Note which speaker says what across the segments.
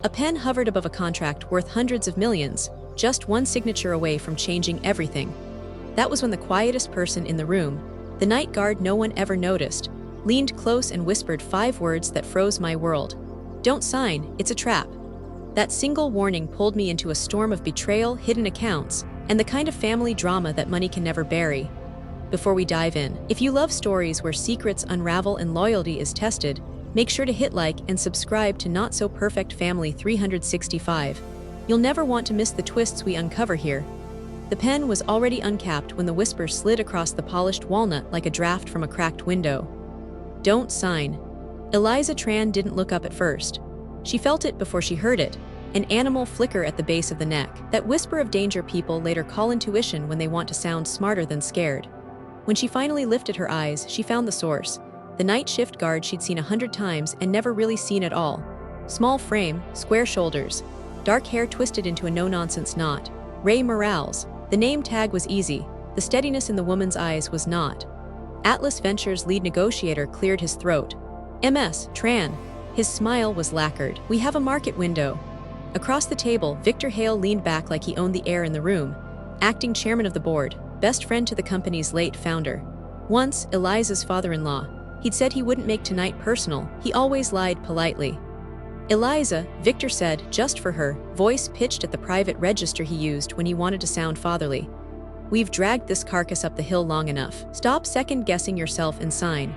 Speaker 1: A pen hovered above a contract worth hundreds of millions, just one signature away from changing everything. That was when the quietest person in the room, the night guard no one ever noticed, leaned close and whispered 5 words that froze my world. "Don't sign, it's a trap." That single warning pulled me into a storm of betrayal, hidden accounts, and the kind of family drama that money can never bury. Before we dive in, if you love stories where secrets unravel and loyalty is tested, make sure to hit like and subscribe to Not So Perfect Family 365. You'll never want to miss the twists we uncover here. The pen was already uncapped when the whisper slid across the polished walnut like a draft from a cracked window. "Don't sign." Eliza Tran didn't look up at first. She felt it before she heard it, an animal flicker at the base of the neck. That whisper of danger people later call intuition when they want to sound smarter than scared. When she finally lifted her eyes, she found the source. The night shift guard she'd seen 100 times and never really seen at all. Small frame, square shoulders, dark hair twisted into a no-nonsense knot. Ray Morales. The name tag was easy. The steadiness in the woman's eyes was not. Atlas Ventures' lead negotiator cleared his throat. "MS, Tran." His smile was lacquered. "We have a market window." Across the table, Victor Hale leaned back like he owned the air in the room. Acting chairman of the board, best friend to the company's late founder. Once, Eliza's father-in-law. He'd said he wouldn't make tonight personal. He always lied politely. "Eliza," Victor said, just for her, voice pitched at the private register he used when he wanted to sound fatherly. "We've dragged this carcass up the hill long enough. Stop second-guessing yourself and sign."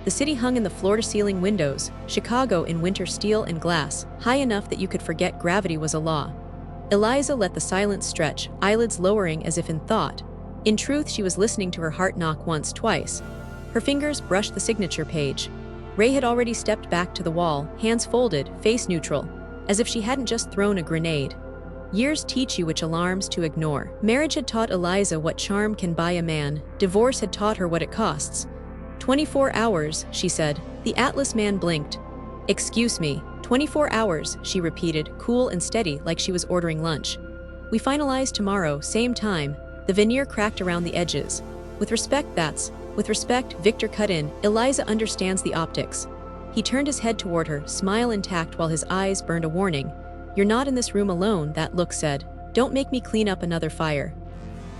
Speaker 1: The city hung in the floor-to-ceiling windows, Chicago in winter steel and glass, high enough that you could forget gravity was a law. Eliza let the silence stretch, eyelids lowering as if in thought. In truth, she was listening to her heart knock once, twice. Her fingers brushed the signature page. Ray had already stepped back to the wall, hands folded, face neutral, as if she hadn't just thrown a grenade. Years teach you which alarms to ignore. Marriage had taught Eliza what charm can buy a man. Divorce had taught her what it costs. 24 hours, she said. The Atlas man blinked. "Excuse me, 24 hours, she repeated, cool and steady like she was ordering lunch. "We finalize tomorrow, same time." The veneer cracked around the edges. "With respect, With respect," Victor cut in. "Eliza understands the optics." He turned his head toward her, smile intact while his eyes burned a warning. "You're not in this room alone," that look said. "Don't make me clean up another fire."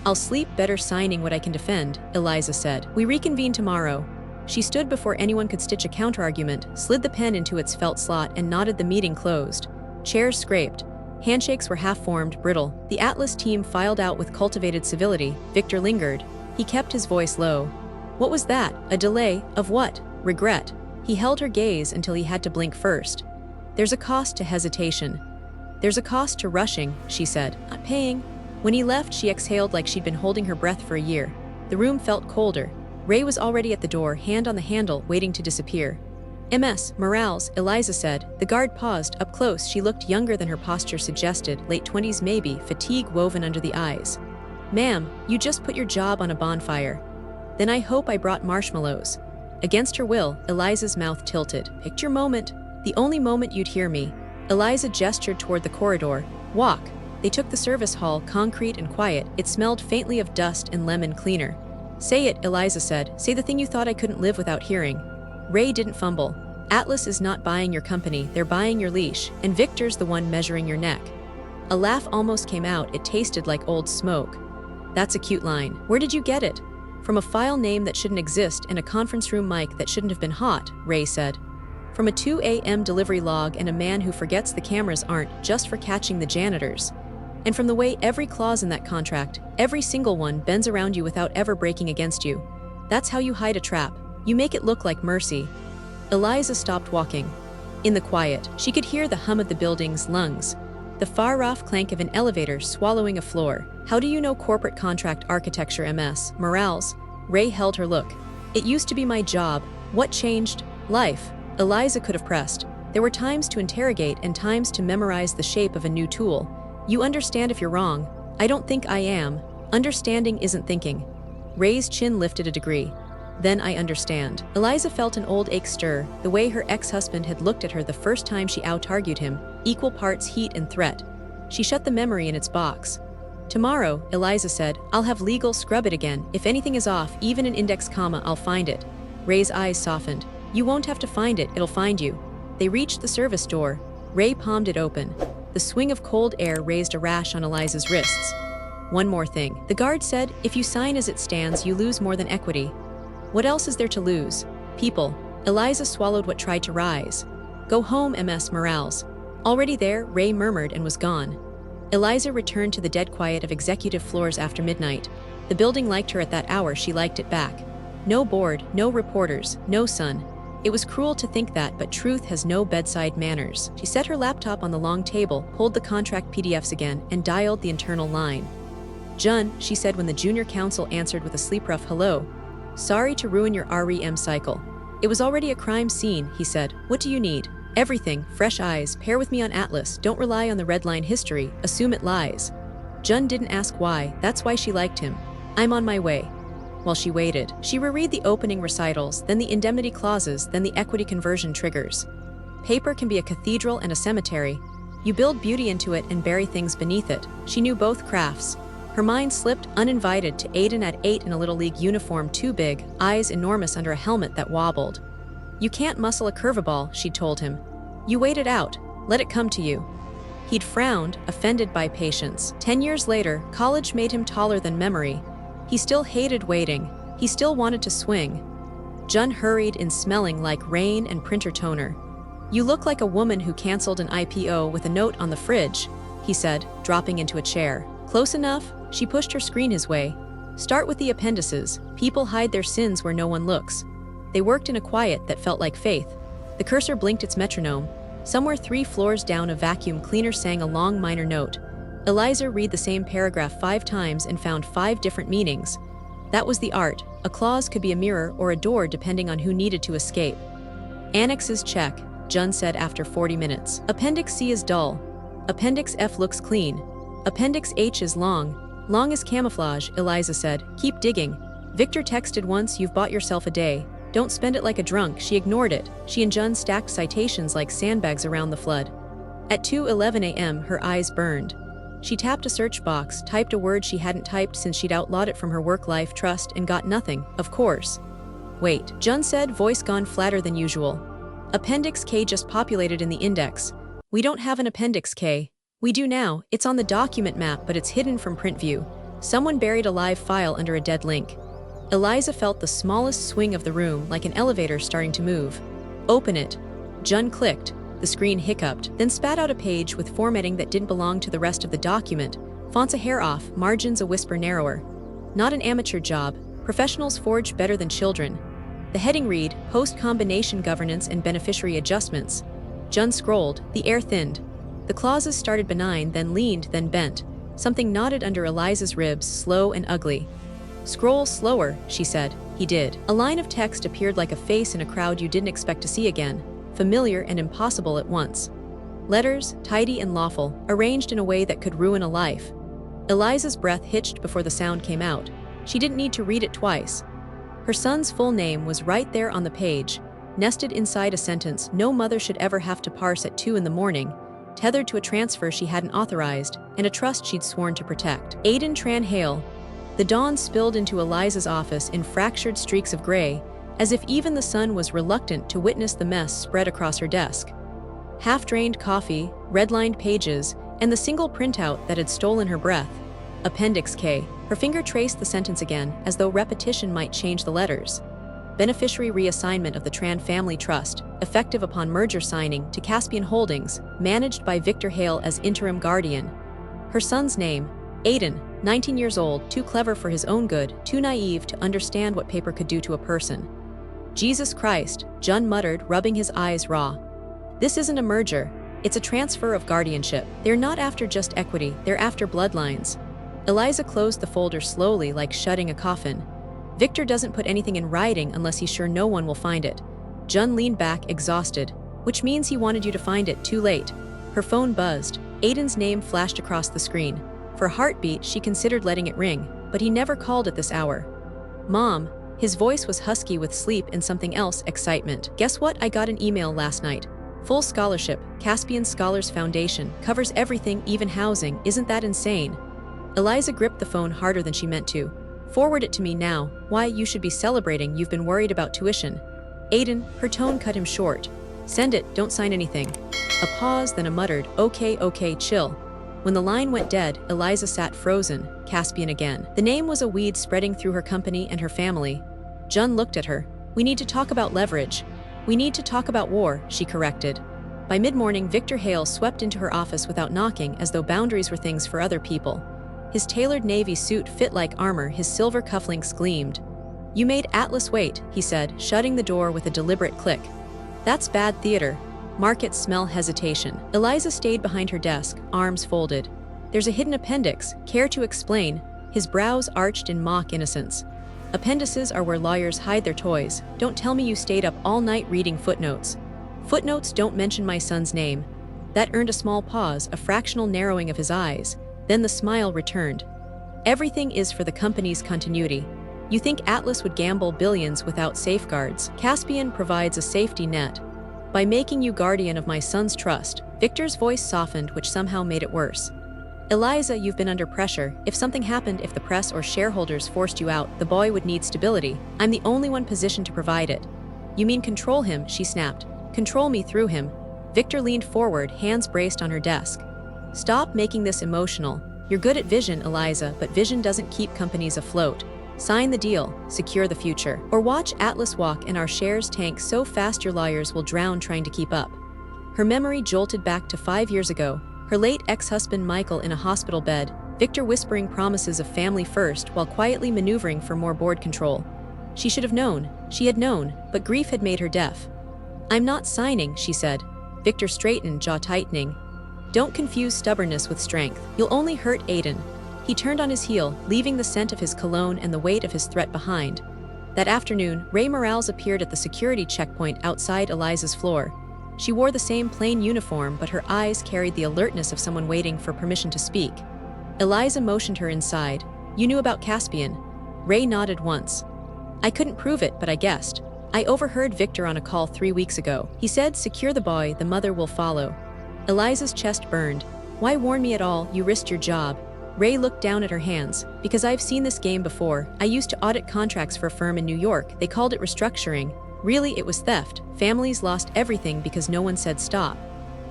Speaker 1: "I'll sleep better signing what I can defend," Eliza said. "We reconvene tomorrow." She stood before anyone could stitch a counterargument, slid the pen into its felt slot and nodded. The meeting closed. Chairs scraped. Handshakes were half-formed, brittle. The Atlas team filed out with cultivated civility. Victor lingered. He kept his voice low. "What was that? A delay? Of what? Regret?" He held her gaze until he had to blink first. "There's a cost to hesitation." "There's a cost to rushing," she said. "Not paying." When he left, she exhaled like she'd been holding her breath for a year. The room felt colder. Ray was already at the door, hand on the handle, waiting to disappear. "MS, Morales," Eliza said. The guard paused. Up close, she looked younger than her posture suggested, late 20s maybe, fatigue woven under the eyes. "Ma'am, you just put your job on a bonfire." "Then I hope I brought marshmallows." Against her will, Eliza's mouth tilted. "Picked your moment. The only moment you'd hear me." Eliza gestured toward the corridor. "Walk." They took the service hall, concrete and quiet. It smelled faintly of dust and lemon cleaner. "Say it," Eliza said. "Say the thing you thought I couldn't live without hearing." Ray didn't fumble. "Atlas is not buying your company, they're buying your leash, and Victor's the one measuring your neck." A laugh almost came out. It tasted like old smoke. "That's a cute line. Where did you get it?" "From a file name that shouldn't exist and a conference room mic that shouldn't have been hot," Ray said. "From a 2 a.m. delivery log and a man who forgets the cameras aren't just for catching the janitors. And from the way every clause in that contract, every single one, bends around you without ever breaking against you. That's how you hide a trap. You make it look like mercy." Eliza stopped walking. In the quiet, she could hear the hum of the building's lungs, the far-off clank of an elevator swallowing a floor. "How do you know corporate contract architecture, MS, Morales?" Ray held her look. "It used to be my job." "What changed?" "Life." Eliza could have pressed. There were times to interrogate and times to memorize the shape of a new tool. "You understand if you're wrong." "I don't think I am." "Understanding isn't thinking." Ray's chin lifted a degree. "Then I understand." Eliza felt an old ache stir, the way her ex-husband had looked at her the first time she out-argued him, equal parts heat and threat. She shut the memory in its box. "Tomorrow," Eliza said, "I'll have legal scrub it again. If anything is off, even an index comma, I'll find it." Ray's eyes softened. "You won't have to find it, it'll find you." They reached the service door. Ray palmed it open. The swing of cold air raised a rash on Eliza's wrists. One more thing. The guard said, if you sign as it stands, you lose more than equity. What else is there to lose? People. Eliza swallowed what tried to rise. Go home, Ms. Morales. Already there, Ray murmured and was gone. Eliza returned to the dead quiet of executive floors after midnight. The building liked her at that hour, she liked it back. No board, no reporters, no sun. It was cruel to think that, but truth has no bedside manners. She set her laptop on the long table, pulled the contract PDFs again, and dialed the internal line. Jun, she said when the junior counsel answered with a sleep-rough hello. Sorry to ruin your REM cycle. It was already a crime scene, he said. What do you need? Everything, fresh eyes, pair with me on Atlas, don't rely on the red line history, assume it lies. Jun didn't ask why, that's why she liked him. I'm on my way. While she waited, she reread the opening recitals, then the indemnity clauses, then the equity conversion triggers. Paper can be a cathedral and a cemetery. You build beauty into it and bury things beneath it. She knew both crafts. Her mind slipped uninvited to Aiden at 8 in a Little League uniform too big, eyes enormous under a helmet that wobbled. You can't muscle a curveball, she told him. You wait it out. Let it come to you. He'd frowned, offended by patience. 10 years later, college made him taller than memory. He still hated waiting. He still wanted to swing. Jun hurried in, smelling like rain and printer toner. You look like a woman who canceled an IPO with a note on the fridge, he said, dropping into a chair. Close enough? She pushed her screen his way. Start with the appendices. People hide their sins where no one looks. They worked in a quiet that felt like faith. The cursor blinked its metronome. Somewhere 3 floors down, a vacuum cleaner sang a long minor note. Eliza read the same paragraph 5 times and found 5 different meanings. That was the art. A clause could be a mirror or a door depending on who needed to escape. Annexes check, Jun said after 40 minutes. Appendix C is dull. Appendix F looks clean. Appendix H is long. Long is camouflage, Eliza said. Keep digging. Victor texted once, you've bought yourself a day. Don't spend it like a drunk. She ignored it. She and Jun stacked citations like sandbags around the flood. At 2:11 a.m., her eyes burned. She tapped a search box, typed a word she hadn't typed since she'd outlawed it from her work-life trust, and got nothing, of course. Wait, Jun said, voice gone flatter than usual. Appendix K just populated in the index. We don't have an Appendix K. We do now. It's on the document map, but it's hidden from print view. Someone buried a live file under a dead link. Eliza felt the smallest swing of the room, like an elevator starting to move. Open it. Jun clicked. The screen hiccuped, then spat out a page with formatting that didn't belong to the rest of the document. Fonts a hair off, margins a whisper narrower. Not an amateur job. Professionals forge better than children. The heading read, Post-Combination Governance and Beneficiary Adjustments. Jun scrolled. The air thinned. The clauses started benign, then leaned, then bent. Something knotted under Eliza's ribs, slow and ugly. Scroll slower, she said. He did. A line of text appeared like a face in a crowd you didn't expect to see again. Familiar and impossible at once. Letters, tidy and lawful, arranged in a way that could ruin a life. Eliza's breath hitched before the sound came out. She didn't need to read it twice. Her son's full name was right there on the page, nested inside a sentence no mother should ever have to parse at 2 in the morning, tethered to a transfer she hadn't authorized, and a trust she'd sworn to protect. Aiden Tran Hale. The dawn spilled into Eliza's office in fractured streaks of gray, as if even the sun was reluctant to witness the mess spread across her desk. Half-drained coffee, red-lined pages, and the single printout that had stolen her breath. Appendix K. Her finger traced the sentence again, as though repetition might change the letters. Beneficiary reassignment of the Tran Family Trust, effective upon merger signing to Caspian Holdings, managed by Victor Hale as interim guardian. Her son's name, Aiden, 19 years old, too clever for his own good, too naive to understand what paper could do to a person. Jesus Christ, Jun muttered, rubbing his eyes raw. This isn't a merger. It's a transfer of guardianship. They're not after just equity, they're after bloodlines. Eliza closed the folder slowly, like shutting a coffin. Victor doesn't put anything in writing unless he's sure no one will find it. Jun leaned back, exhausted. Which means he wanted you to find it too late. Her phone buzzed. Aiden's name flashed across the screen. For a heartbeat, she considered letting it ring, but he never called at this hour. Mom. His voice was husky with sleep and something else, excitement. Guess what? I got an email last night. Full scholarship, Caspian Scholars Foundation, covers everything, even housing. Isn't that insane? Eliza gripped the phone harder than she meant to. Forward it to me now. Why, you should be celebrating. You've been worried about tuition. Aiden, her tone cut him short. Send it, don't sign anything. A pause, then a muttered, okay, okay, chill. When the line went dead, Eliza sat frozen, Caspian again. The name was a weed spreading through her company and her family. Jun looked at her. We need to talk about leverage. We need to talk about war, she corrected. By mid-morning, Victor Hale swept into her office without knocking, as though boundaries were things for other people. His tailored navy suit fit like armor, his silver cufflinks gleamed. You made Atlas wait, he said, shutting the door with a deliberate click. That's bad theater. Markets smell hesitation. Eliza stayed behind her desk, arms folded. There's a hidden appendix, care to explain? His brows arched in mock innocence. Appendices are where lawyers hide their toys. Don't tell me you stayed up all night reading footnotes. Footnotes don't mention my son's name. That earned a small pause, a fractional narrowing of his eyes. Then the smile returned. Everything is for the company's continuity. You think Atlas would gamble billions without safeguards? Caspian provides a safety net. By making you guardian of my son's trust. Victor's voice softened, which somehow made it worse. Eliza, you've been under pressure. If something happened, if the press or shareholders forced you out, the boy would need stability. I'm the only one positioned to provide it. You mean control him, she snapped. Control me through him. Victor leaned forward, hands braced on her desk. Stop making this emotional. You're good at vision, Eliza, but vision doesn't keep companies afloat. Sign the deal, secure the future. Or watch Atlas walk and our shares tank so fast your lawyers will drown trying to keep up. Her memory jolted back to 5 years ago, her late ex-husband Michael in a hospital bed, Victor whispering promises of family first while quietly maneuvering for more board control. She should have known. She had known, but grief had made her deaf. I'm not signing, she said. Victor straightened, jaw tightening. Don't confuse stubbornness with strength. You'll only hurt Aiden. He turned on his heel, leaving the scent of his cologne and the weight of his threat behind. That afternoon, Ray Morales appeared at the security checkpoint outside Eliza's floor. She wore the same plain uniform, but her eyes carried the alertness of someone waiting for permission to speak. Eliza motioned her inside. You knew about Caspian. Ray nodded once. I couldn't prove it, but I guessed. I overheard Victor on a call 3 weeks ago. He said, secure the boy, the mother will follow. Eliza's chest burned. Why warn me at all? You risked your job. Ray looked down at her hands. Because I've seen this game before. I used to audit contracts for a firm in New York. They called it restructuring. Really, it was theft. Families lost everything because no one said stop.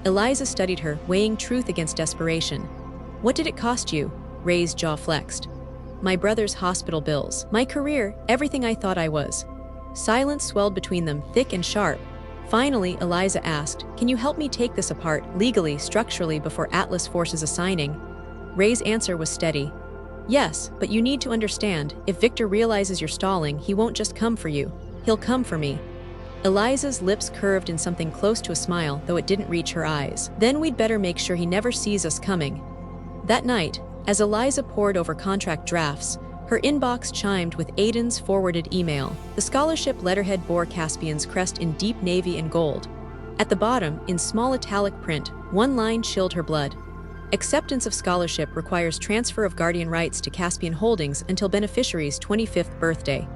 Speaker 1: Eliza studied her, weighing truth against desperation. What did it cost you? Ray's jaw flexed. My brother's hospital bills. My career, everything I thought I was. Silence swelled between them, thick and sharp. Finally, Eliza asked, can you help me take this apart, legally, structurally, before Atlas forces a signing? Ray's answer was steady. Yes, but you need to understand, if Victor realizes you're stalling, he won't just come for you. He'll come for me. Eliza's lips curved in something close to a smile, though it didn't reach her eyes. Then we'd better make sure he never sees us coming. That night, as Eliza pored over contract drafts, her inbox chimed with Aiden's forwarded email. The scholarship letterhead bore Caspian's crest in deep navy and gold. At the bottom, in small italic print, one line chilled her blood. Acceptance of scholarship requires transfer of guardian rights to Caspian Holdings until beneficiary's 25th birthday.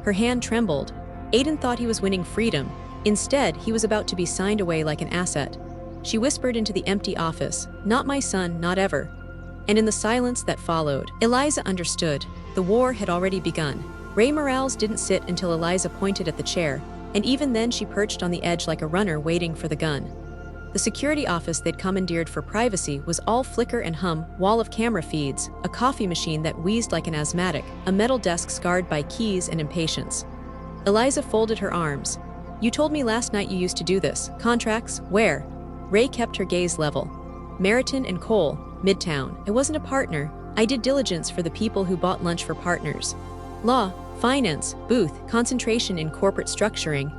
Speaker 1: Her hand trembled. Aiden thought he was winning freedom. Instead, he was about to be signed away like an asset. She whispered into the empty office, not my son, not ever. And in the silence that followed, Eliza understood. The war had already begun. Ray Morales didn't sit until Eliza pointed at the chair, and even then she perched on the edge like a runner waiting for the gun. The security office they'd commandeered for privacy was all flicker and hum, wall of camera feeds, a coffee machine that wheezed like an asthmatic, a metal desk scarred by keys and impatience. Eliza folded her arms. You told me last night you used to do this. Contracts? Where? Ray kept her gaze level. Meriton and Cole, Midtown. I wasn't a partner. I did diligence for the people who bought lunch for partners. Law, finance, booth, concentration in corporate structuring.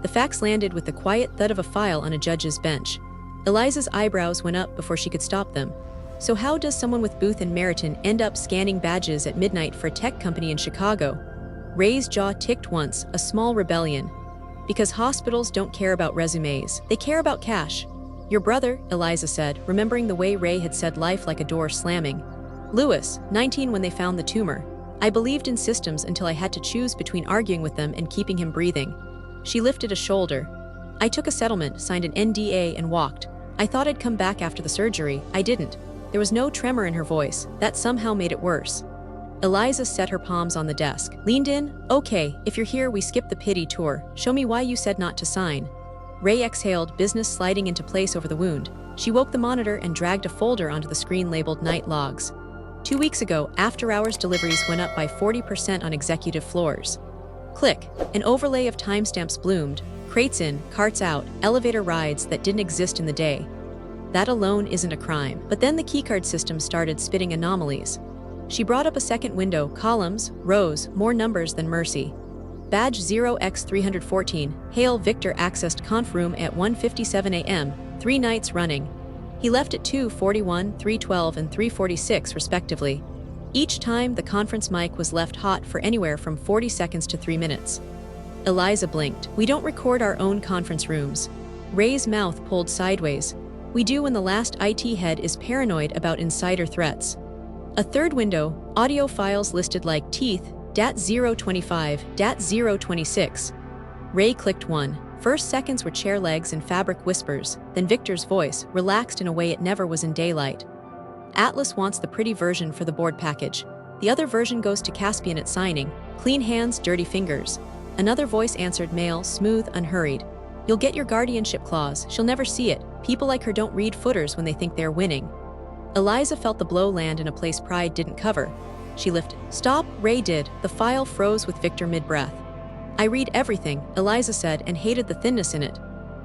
Speaker 1: The facts landed with the quiet thud of a file on a judge's bench. Eliza's eyebrows went up before she could stop them. So how does someone with Booth and Meriton end up scanning badges at midnight for a tech company in Chicago? Ray's jaw ticked once, a small rebellion. Because hospitals don't care about resumes, they care about cash. Your brother, Eliza said, remembering the way Ray had said life like a door slamming. Lewis, 19 when they found the tumor. I believed in systems until I had to choose between arguing with them and keeping him breathing. She lifted a shoulder. I took a settlement, signed an NDA, and walked. I thought I'd come back after the surgery. I didn't. There was no tremor in her voice. That somehow made it worse. Eliza set her palms on the desk, leaned in. Okay, if you're here, we skip the pity tour. Show me why you said not to sign. Ray exhaled, business sliding into place over the wound. She woke the monitor and dragged a folder onto the screen labeled Night Logs. 2 weeks ago, after-hours deliveries went up by 40% on executive floors. Click. An overlay of timestamps bloomed. Crates in, carts out, elevator rides that didn't exist in the day. That alone isn't a crime. But then the keycard system started spitting anomalies. She brought up a second window, columns, rows, more numbers than mercy. Badge 0x314, Hail Victor accessed conf room at 1:57 a.m., 3 nights running. He left at 2:41, 3:12, and 3:46 respectively. Each time, the conference mic was left hot for anywhere from 40 seconds to 3 minutes. Eliza blinked. We don't record our own conference rooms. Ray's mouth pulled sideways. We do when the last IT head is paranoid about insider threats. A third window, audio files listed like teeth, DAT 025, DAT 026. Ray clicked one. First seconds were chair legs and fabric whispers, then Victor's voice, relaxed in a way it never was in daylight. Atlas wants the pretty version for the board package. The other version goes to Caspian at signing. Clean hands, dirty fingers. Another voice answered mail, smooth, unhurried. You'll get your guardianship clause, she'll never see it. People like her don't read footers when they think they're winning. Eliza felt the blow land in a place pride didn't cover. She lifted. Stop, Ray did. The file froze with Victor mid-breath. I read everything, Eliza said, and hated the thinness in it.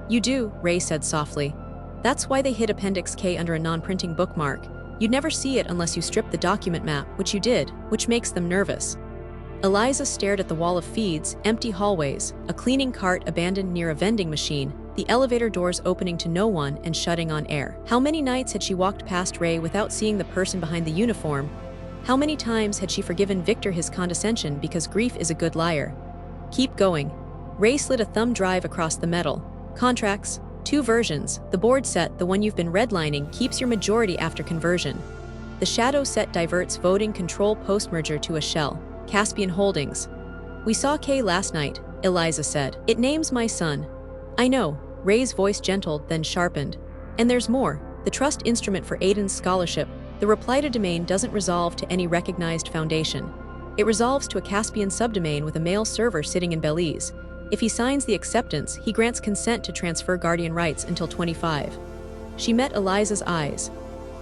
Speaker 1: You do, Ray said softly. That's why they hid Appendix K under a non-printing bookmark. You'd never see it unless you stripped the document map, which you did, which makes them nervous. Eliza stared at the wall of feeds, empty hallways, a cleaning cart abandoned near a vending machine, the elevator doors opening to no one and shutting on air. How many nights had she walked past Ray without seeing the person behind the uniform? How many times had she forgiven Victor his condescension because grief is a good liar? Keep going. Ray slid a thumb drive across the metal. Contracts. 2 versions. The board set, the one you've been redlining, keeps your majority after conversion. The shadow set diverts voting control post-merger to a shell. Caspian Holdings. We saw K last night, Eliza said. It names my son. I know. Ray's voice gentled, then sharpened. And there's more. The trust instrument for Aiden's scholarship. The reply to domain doesn't resolve to any recognized foundation. It resolves to a Caspian subdomain with a mail server sitting in Belize. If he signs the acceptance, he grants consent to transfer guardian rights until 25. She met Eliza's eyes.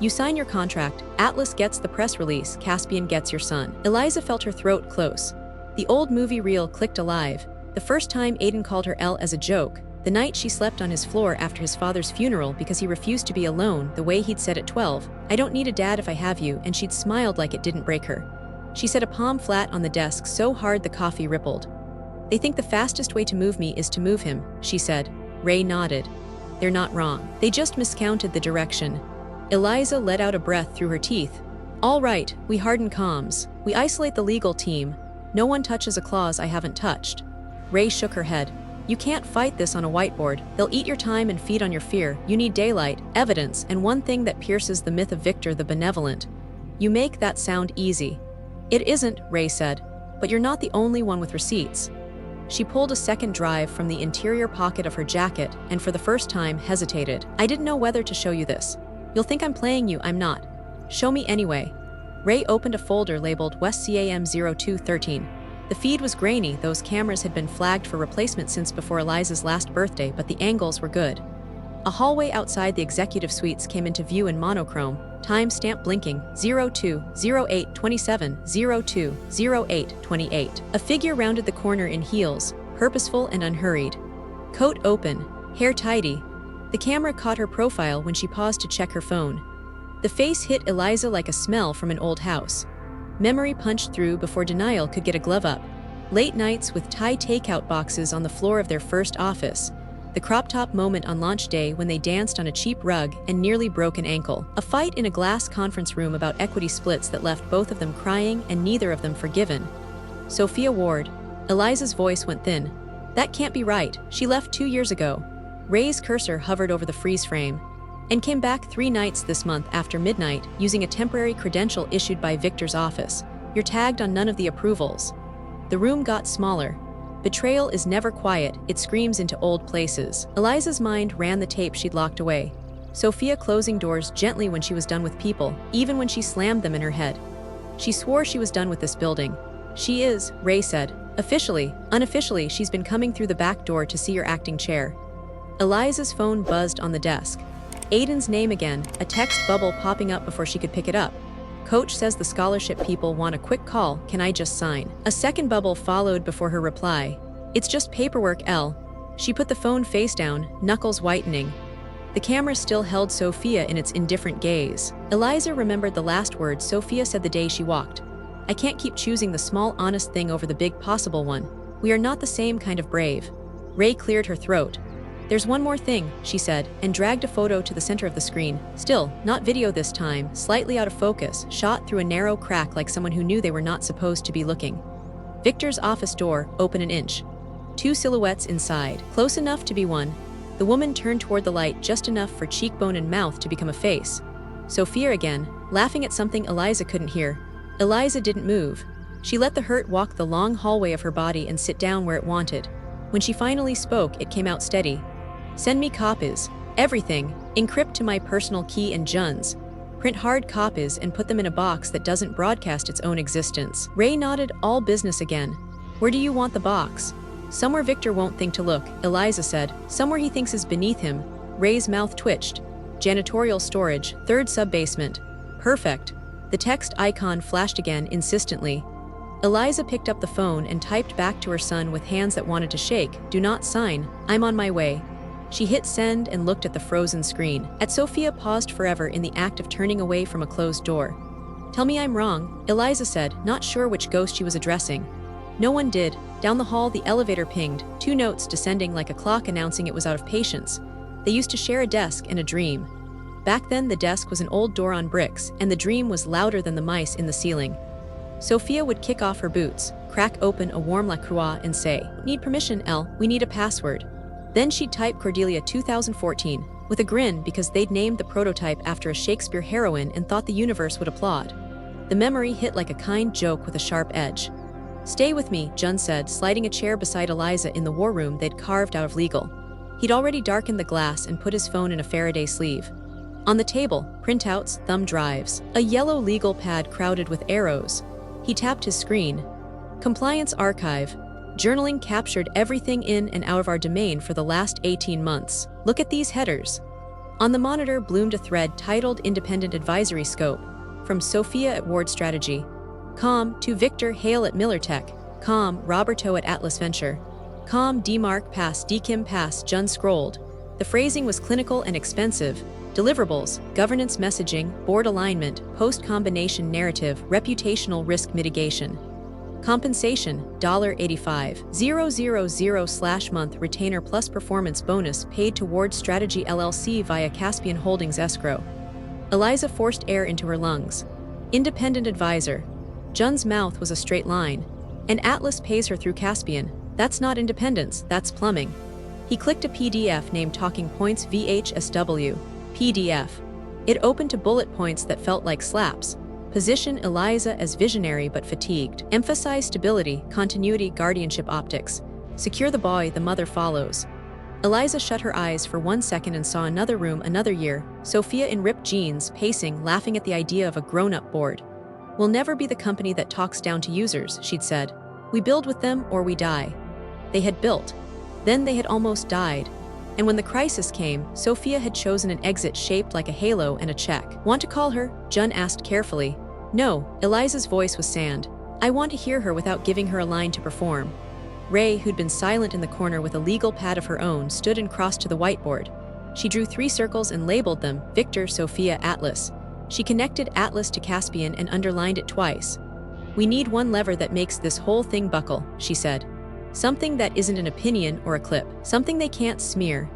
Speaker 1: You sign your contract, Atlas gets the press release, Caspian gets your son. Eliza felt her throat close. The old movie reel clicked alive. The first time Aiden called her L as a joke, the night she slept on his floor after his father's funeral because he refused to be alone, the way he'd said at 12, I don't need a dad if I have you, and she'd smiled like it didn't break her. She set a palm flat on the desk so hard the coffee rippled. They think the fastest way to move me is to move him, she said. Ray nodded. They're not wrong. They just miscounted the direction. Eliza let out a breath through her teeth. All right, we harden comms. We isolate the legal team. No one touches a clause I haven't touched. Ray shook her head. You can't fight this on a whiteboard. They'll eat your time and feed on your fear. You need daylight, evidence, and one thing that pierces the myth of Victor the Benevolent. You make that sound easy. It isn't, Ray said, but you're not the only one with receipts. She pulled a second drive from the interior pocket of her jacket and for the first time hesitated. I didn't know whether to show you this. You'll think I'm playing you, I'm not. Show me anyway. Ray opened a folder labeled West CAM 0213. The feed was grainy, those cameras had been flagged for replacement since before Eliza's last birthday, but the angles were good. A hallway outside the executive suites came into view in monochrome, timestamp blinking, 02-08-27, 02-08-28. A figure rounded the corner in heels, purposeful and unhurried. Coat open, hair tidy. The camera caught her profile when she paused to check her phone. The face hit Eliza like a smell from an old house. Memory punched through before denial could get a glove up. Late nights with Thai takeout boxes on the floor of their first office. The crop top moment on launch day when they danced on a cheap rug and nearly broke an ankle. A fight in a glass conference room about equity splits that left both of them crying and neither of them forgiven. Sophia Ward. Eliza's voice went thin. That can't be right. She left 2 years ago. Ray's cursor hovered over the freeze frame. And came back 3 nights this month after midnight using a temporary credential issued by Victor's office. You're tagged on none of the approvals. The room got smaller. Betrayal is never quiet, it screams into old places. Eliza's mind ran the tape she'd locked away. Sophia closing doors gently when she was done with people, even when she slammed them in her head. She swore she was done with this building. She is, Ray said. Officially, unofficially, she's been coming through the back door to see your acting chair. Eliza's phone buzzed on the desk. Aiden's name again, a text bubble popping up before she could pick it up. Coach says the scholarship people want a quick call, can I just sign? A second bubble followed before her reply. It's just paperwork, Elle. She put the phone face down, knuckles whitening. The camera still held Sophia in its indifferent gaze. Eliza remembered the last words Sophia said the day she walked. I can't keep choosing the small honest thing over the big possible one. We are not the same kind of brave. Ray cleared her throat. There's one more thing, she said, and dragged a photo to the center of the screen. Still, not video this time, slightly out of focus, shot through a narrow crack like someone who knew they were not supposed to be looking. Victor's office door, open an inch. Two silhouettes inside, close enough to be one. The woman turned toward the light just enough for cheekbone and mouth to become a face. Sophia again, laughing at something Eliza couldn't hear. Eliza didn't move. She let the hurt walk the long hallway of her body and sit down where it wanted. When she finally spoke, it came out steady. Send me copies. Everything. Encrypt to my personal key and Jun's. Print hard copies and put them in a box that doesn't broadcast its own existence. Ray nodded, all business again. Where do you want the box? Somewhere Victor won't think to look, Eliza said. Somewhere he thinks is beneath him. Ray's mouth twitched. Janitorial storage, third sub-basement. Perfect. The text icon flashed again, insistently. Eliza picked up the phone and typed back to her son with hands that wanted to shake. Do not sign. I'm on my way. She hit send and looked at the frozen screen. Sophia paused forever in the act of turning away from a closed door. Tell me I'm wrong, Eliza said, not sure which ghost she was addressing. No one did. Down the hall, the elevator pinged, 2 notes descending like a clock announcing it was out of patience. They used to share a desk and a dream. Back then, the desk was an old door on bricks, and the dream was louder than the mice in the ceiling. Sophia would kick off her boots, crack open a warm La Croix, and say, Need permission, Elle, we need a password. Then she'd type Cordelia 2014, with a grin because they'd named the prototype after a Shakespeare heroine and thought the universe would applaud. The memory hit like a kind joke with a sharp edge. Stay with me, Jun said, sliding a chair beside Eliza in the war room they'd carved out of legal. He'd already darkened the glass and put his phone in a Faraday sleeve. On the table, printouts, thumb drives, a yellow legal pad crowded with arrows. He tapped his screen. Compliance archive. Journaling captured everything in and out of our domain for the last 18 months. Look at these headers. On the monitor bloomed a thread titled Independent Advisory Scope. From Sophia at Ward Strategy. To Victor Hale at Miller Tech. Roberto at Atlas Venture. DMark pass DKIM pass Jun scrolled. The phrasing was clinical and expensive. Deliverables, governance messaging, board alignment, post-combination narrative, reputational risk mitigation. Compensation, $85,000/month retainer plus performance bonus paid toward Strategy LLC via Caspian Holdings escrow. Eliza forced air into her lungs. Independent advisor. Jun's mouth was a straight line. And Atlas pays her through Caspian. That's not independence, that's plumbing. He clicked a PDF named Talking Points VHSW. PDF. It opened to bullet points that felt like slaps. Position Eliza as visionary but fatigued. Emphasize stability, continuity, guardianship optics. Secure the boy, the mother follows. Eliza shut her eyes for 1 second and saw another room, another year. Sophia in ripped jeans, pacing, laughing at the idea of a grown-up board. We'll never be the company that talks down to users, she'd said. We build with them or we die. They had built. Then they had almost died. And when the crisis came, Sophia had chosen an exit shaped like a halo and a check. Want to call her? Jun asked carefully. No, Eliza's voice was sand. I want to hear her without giving her a line to perform. Ray, who'd been silent in the corner with a legal pad of her own, stood and crossed to the whiteboard. She drew 3 circles and labeled them, Victor, Sophia, Atlas. She connected Atlas to Caspian and underlined it twice. We need one lever that makes this whole thing buckle, she said. Something that isn't an opinion or a clip. Something they can't smear.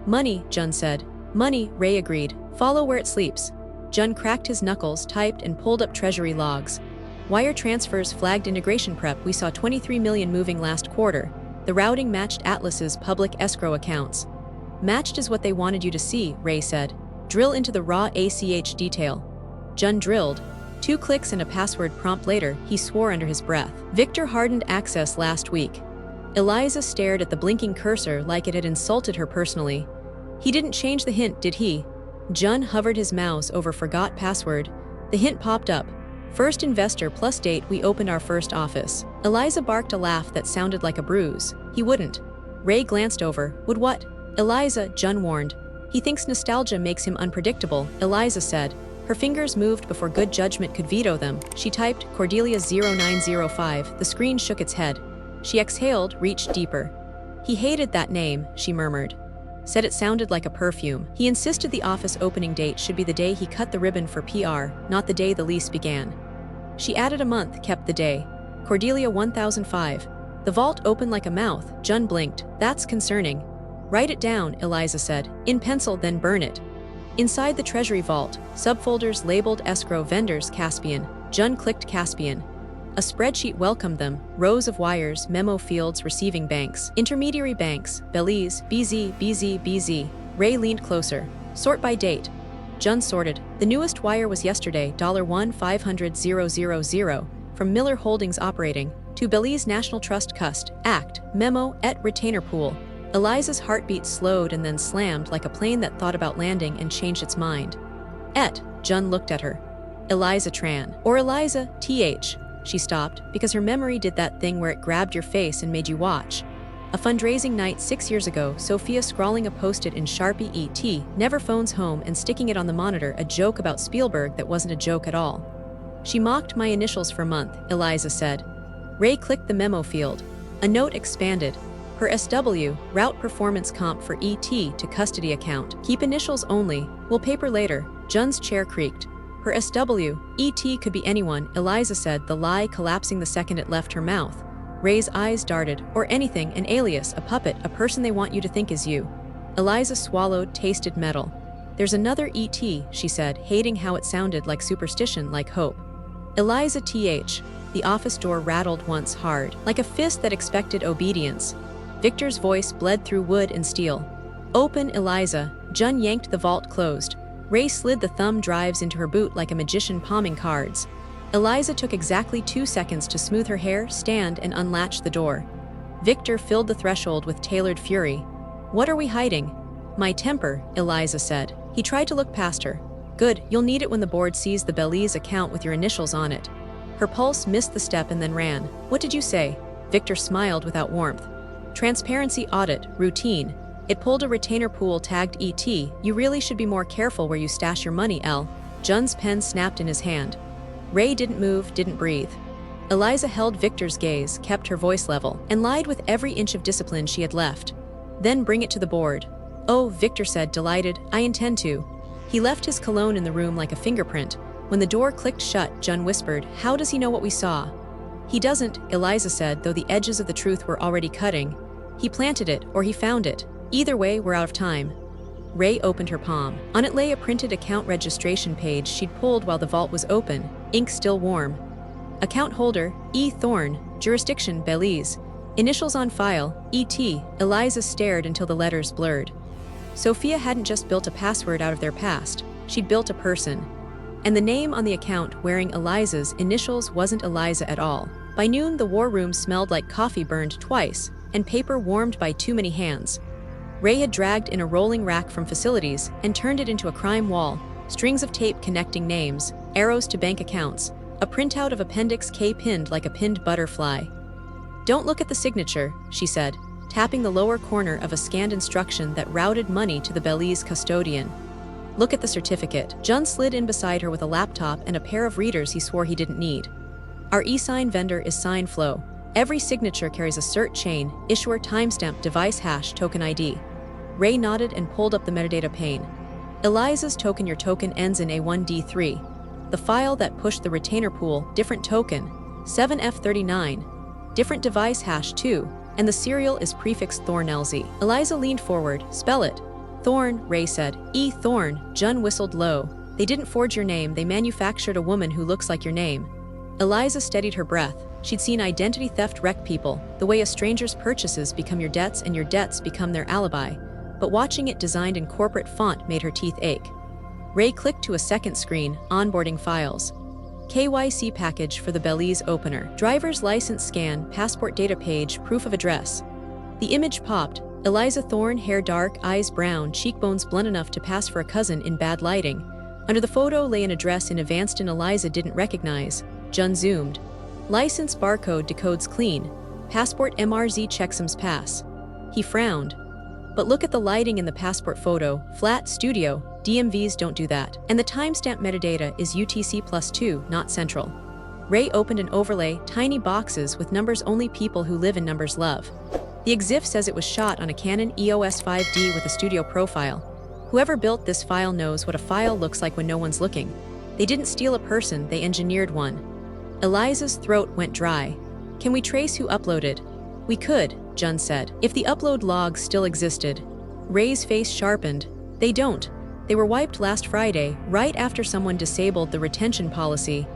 Speaker 1: Money, Jun said. Money, Ray agreed. Follow where it sleeps. Jun cracked his knuckles, typed, and pulled up treasury logs. Wire transfers flagged integration prep. We saw 23 million moving last quarter. The routing matched Atlas's public escrow accounts. Matched is what they wanted you to see, Ray said. Drill into the raw ACH detail. Jun drilled. 2 clicks and a password prompt later, he swore under his breath. Victor hardened access last week. Eliza stared at the blinking cursor like it had insulted her personally. He didn't change the hint, did he? Jun hovered his mouse over forgot password. The hint popped up. First investor plus date we opened our first office. Eliza barked a laugh that sounded like a bruise. He wouldn't. Ray glanced over. Would what? Eliza, Jun warned. He thinks nostalgia makes him unpredictable, Eliza said. Her fingers moved before good judgment could veto them. She typed Cordelia 0905. The screen shook its head. She exhaled, reached deeper. He hated that name, she murmured. Said it sounded like a perfume. He insisted the office opening date should be the day he cut the ribbon for PR, not the day the lease began. She added a month, kept the day. Cordelia 1005. The vault opened like a mouth. Jun blinked. That's concerning. Write it down, Eliza said. In pencil, then burn it. Inside the Treasury vault, subfolders labeled escrow vendors Caspian. Jun clicked Caspian. A spreadsheet welcomed them, rows of wires, memo fields, receiving banks, intermediary banks, Belize, BZ. Ray leaned closer. Sort by date. Jun sorted. The newest wire was yesterday, $1,500,000, from Miller Holdings Operating, to Belize National Trust Cust, Act, Memo, et Retainer Pool. Eliza's heartbeat slowed and then slammed like a plane that thought about landing and changed its mind. Et, Jun looked at her. Eliza Tran. Or Eliza, TH. She stopped, because her memory did that thing where it grabbed your face and made you watch. A fundraising night 6 years ago, Sophia scrawling a post-it in Sharpie ET, never phones home and sticking it on the monitor, a joke about Spielberg that wasn't a joke at all. She mocked my initials for a month, Eliza said. Ray clicked the memo field. A note expanded. Her SW, route performance comp for ET to custody account. Keep initials only, we'll paper later. Jun's chair creaked. Her SW, ET could be anyone, Eliza said, the lie collapsing the second it left her mouth. Ray's eyes darted. Or anything, an alias, a puppet, a person they want you to think is you. Eliza swallowed, tasted metal. There's another ET, she said, hating how it sounded like superstition, like hope. Eliza TH. The office door rattled once hard, like a fist that expected obedience. Victor's voice bled through wood and steel. Open, Eliza. Jun yanked the vault closed. Ray slid the thumb drives into her boot like a magician palming cards. Eliza took exactly 2 seconds to smooth her hair, stand, and unlatch the door. Victor filled the threshold with tailored fury. What are we hiding? My temper, Eliza said. He tried to look past her. Good, you'll need it when the board sees the Belize account with your initials on it. Her pulse missed the step and then ran. What did you say? Victor smiled without warmth. Transparency audit, routine. It pulled a retainer pool tagged ET. You really should be more careful where you stash your money, L. Jun's pen snapped in his hand. Ray didn't move, didn't breathe. Eliza held Victor's gaze, kept her voice level, and lied with every inch of discipline she had left. Then bring it to the board. Oh, Victor said, delighted, I intend to. He left his cologne in the room like a fingerprint. When the door clicked shut, Jun whispered, how does he know what we saw? He doesn't, Eliza said, though the edges of the truth were already cutting. He planted it, or he found it. Either way, we're out of time. Ray opened her palm. On it lay a printed account registration page she'd pulled while the vault was open, ink still warm. Account holder, E. Thorne, jurisdiction, Belize. Initials on file, E.T. Eliza stared until the letters blurred. Sophia hadn't just built a password out of their past, she'd built a person. And the name on the account wearing Eliza's initials wasn't Eliza at all. By noon, the war room smelled like coffee burned twice, and paper warmed by too many hands. Ray had dragged in a rolling rack from facilities and turned it into a crime wall, strings of tape connecting names, arrows to bank accounts, a printout of Appendix K pinned like a pinned butterfly. Don't look at the signature, she said, tapping the lower corner of a scanned instruction that routed money to the Belize custodian. Look at the certificate. Jun slid in beside her with a laptop and a pair of readers he swore he didn't need. Our e-sign vendor is SignFlow. Every signature carries a cert chain, issuer timestamp, device hash, token ID. Ray nodded and pulled up the metadata pane. Eliza's token, your token ends in A1D3. The file that pushed the retainer pool, different token, 7F39. Different device hash too, and the serial is prefixed Thorn-LZ. Eliza leaned forward. Spell it. Thorn, Ray said. E. Thorn. Jun whistled low. They didn't forge your name, they manufactured a woman who looks like your name. Eliza steadied her breath. She'd seen identity theft wreck people, the way a stranger's purchases become your debts and your debts become their alibi. But watching it designed in corporate font made her teeth ache. Ray clicked to a second screen, onboarding files. KYC package for the Belize opener. Driver's license scan, passport data page, proof of address. The image popped. Eliza Thorne, hair dark, eyes brown, cheekbones blunt enough to pass for a cousin in bad lighting. Under the photo lay an address in Evanston Eliza didn't recognize. Jun zoomed. License barcode decodes clean. Passport MRZ checksums pass. He frowned. But look at the lighting in the passport photo, flat, studio, DMVs don't do that. And the timestamp metadata is UTC+2, not central. Ray opened and overlay tiny boxes with numbers only people who live in numbers love. The EXIF says it was shot on a Canon EOS 5D with a studio profile. Whoever built this file knows what a file looks like when no one's looking. They didn't steal a person, they engineered one. Eliza's throat went dry. Can we trace who uploaded? We could, Jun said, if the upload logs still existed. Ray's face sharpened. They don't. They were wiped last Friday, right after someone disabled the retention policy.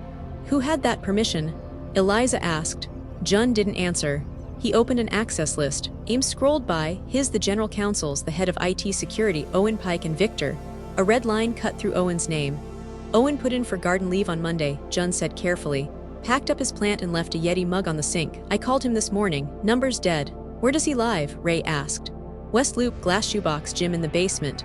Speaker 1: Who had that permission? Eliza asked. Jun didn't answer. He opened an access list. Ames scrolled by, the general counsel's, the head of IT security, Owen Pike and Victor. A red line cut through Owen's name. Owen put in for garden leave on Monday, Jun said carefully. Packed up his plant and left a Yeti mug on the sink. I called him this morning. Number's dead. Where does he live? Ray asked. West Loop glass shoebox gym in the basement.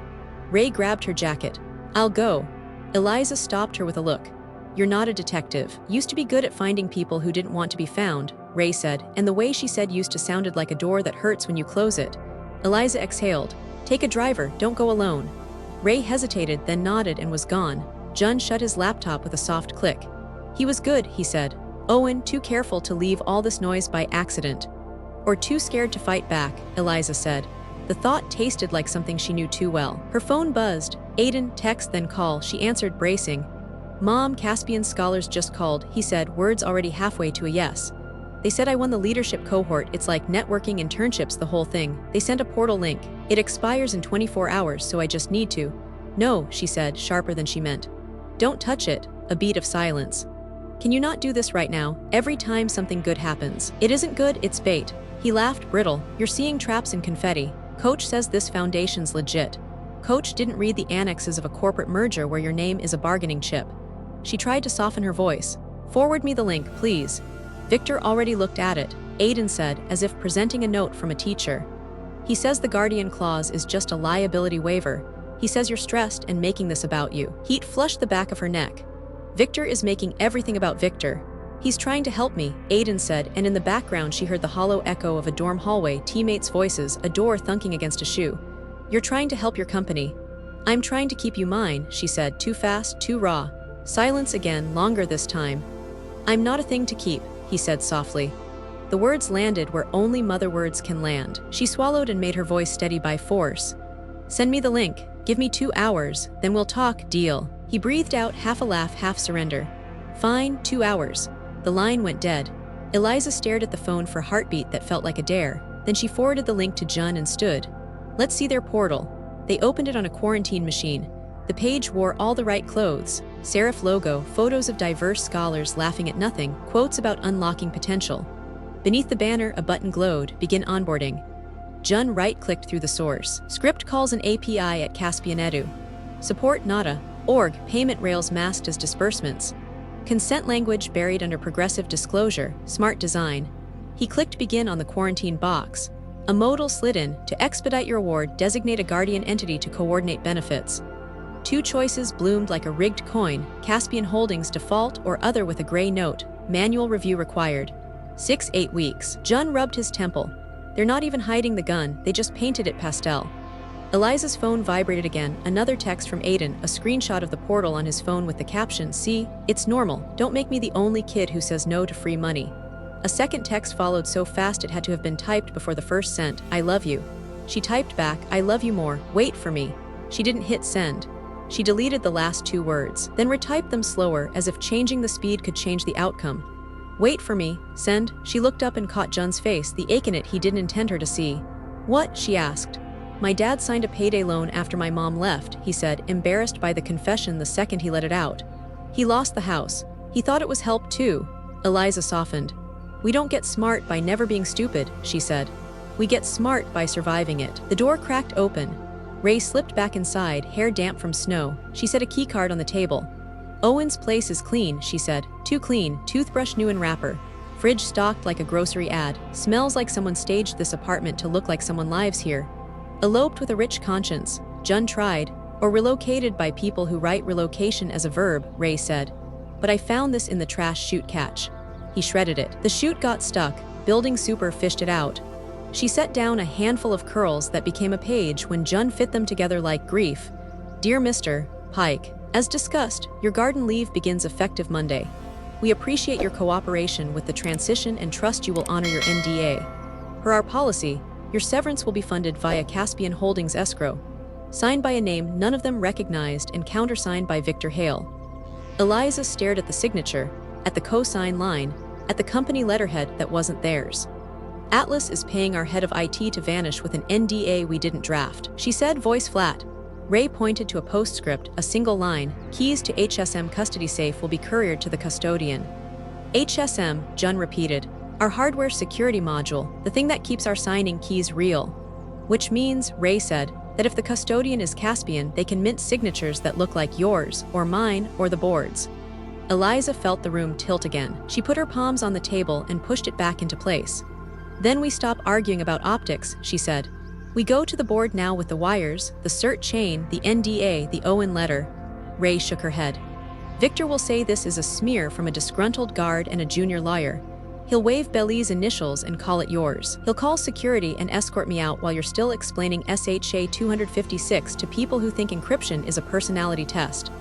Speaker 1: Ray grabbed her jacket. I'll go. Eliza stopped her with a look. You're not a detective. Used to be good at finding people who didn't want to be found, Ray said, and the way she said used to sounded like a door that hurts when you close it. Eliza exhaled. Take a driver, don't go alone. Ray hesitated, then nodded and was gone. Jun shut his laptop with a soft click. He was good, he said. Owen, too careful to leave all this noise by accident. Or too scared to fight back, Eliza said. The thought tasted like something she knew too well. Her phone buzzed. Aiden, text, then call. She answered, bracing. Mom, Caspian scholars just called, he said, words already halfway to a yes. They said I won the leadership cohort. It's like networking internships, the whole thing. They sent a portal link. It expires in 24 hours, so I just need to. No, she said, sharper than she meant. Don't touch it. A beat of silence. Can you not do this right now? Every time something good happens. It isn't good, it's bait. He laughed, brittle. You're seeing traps and confetti. Coach says this foundation's legit. Coach didn't read the annexes of a corporate merger where your name is a bargaining chip. She tried to soften her voice. Forward me the link, please. Victor already looked at it, Aiden said, as if presenting a note from a teacher. He says the guardian clause is just a liability waiver. He says you're stressed and making this about you. Heat flushed the back of her neck. Victor is making everything about Victor. He's trying to help me, Aiden said, and in the background she heard the hollow echo of a dorm hallway, teammates' voices, a door thunking against a shoe. You're trying to help your company. I'm trying to keep you mine, she said, too fast, too raw. Silence again, longer this time. I'm not a thing to keep, he said softly. The words landed where only mother words can land. She swallowed and made her voice steady by force. Send me the link. Give me 2 hours, then we'll talk, deal. He breathed out, half a laugh, half surrender. Fine, 2 hours. The line went dead. Eliza stared at the phone for a heartbeat that felt like a dare. Then she forwarded the link to Jun and stood. Let's see their portal. They opened it on a quarantine machine. The page wore all the right clothes. Serif logo, photos of diverse scholars laughing at nothing, quotes about unlocking potential. Beneath the banner, a button glowed, begin onboarding. Jun right-clicked through the source. Script calls an API at Caspian Edu. Support nada. Org, payment rails masked as disbursements. Consent language buried under progressive disclosure, smart design. He clicked begin on the quarantine box. A modal slid in, to expedite your award, designate a guardian entity to coordinate benefits. 2 choices bloomed like a rigged coin, Caspian Holdings default or other with a gray note, manual review required. 6-8 weeks. Jun rubbed his temple. They're not even hiding the gun, they just painted it pastel. Eliza's phone vibrated again, another text from Aiden, a screenshot of the portal on his phone with the caption, see, it's normal, don't make me the only kid who says no to free money. A second text followed so fast it had to have been typed before the first sent, I love you. She typed back, I love you more, wait for me. She didn't hit send. She deleted the last 2 words, then retyped them slower as if changing the speed could change the outcome. Wait for me, send. She looked up and caught Jun's face, the ache in it he didn't intend her to see. What? She asked. My dad signed a payday loan after my mom left, he said, embarrassed by the confession the second he let it out. He lost the house. He thought it was help too. Eliza softened. We don't get smart by never being stupid, she said. We get smart by surviving it. The door cracked open. Ray slipped back inside, hair damp from snow. She set a keycard on the table. Owen's place is clean, she said. Too clean, toothbrush new in wrapper. Fridge stocked like a grocery ad. Smells like someone staged this apartment to look like someone lives here. Eloped with a rich conscience, Jun tried, or relocated by people who write relocation as a verb, Ray said. But I found this in the trash chute catch. He shredded it. The chute got stuck. Building super fished it out. She set down a handful of curls that became a page when Jun fit them together like grief. Dear Mr. Pike, as discussed, your garden leave begins effective Monday. We appreciate your cooperation with the transition and trust you will honor your NDA. Per our policy, your severance will be funded via Caspian Holdings escrow. Signed by a name none of them recognized and countersigned by Victor Hale. Eliza stared at the signature, at the co-sign line, at the company letterhead that wasn't theirs. Atlas is paying our head of IT to vanish with an NDA we didn't draft, she said, voice flat. Ray pointed to a postscript, a single line, keys to HSM custody safe will be couriered to the custodian. HSM, Jun repeated, our hardware security module, the thing that keeps our signing keys real. Which means, Ray said, that if the custodian is Caspian, they can mint signatures that look like yours, or mine, or the board's. Eliza felt the room tilt again. She put her palms on the table and pushed it back into place. Then we stop arguing about optics, she said. We go to the board now with the wires, the cert chain, the NDA, the Owen letter. Ray shook her head. Victor will say this is a smear from a disgruntled guard and a junior lawyer. He'll wave Bellie's initials and call it yours. He'll call security and escort me out while you're still explaining SHA 256 to people who think encryption is a personality test.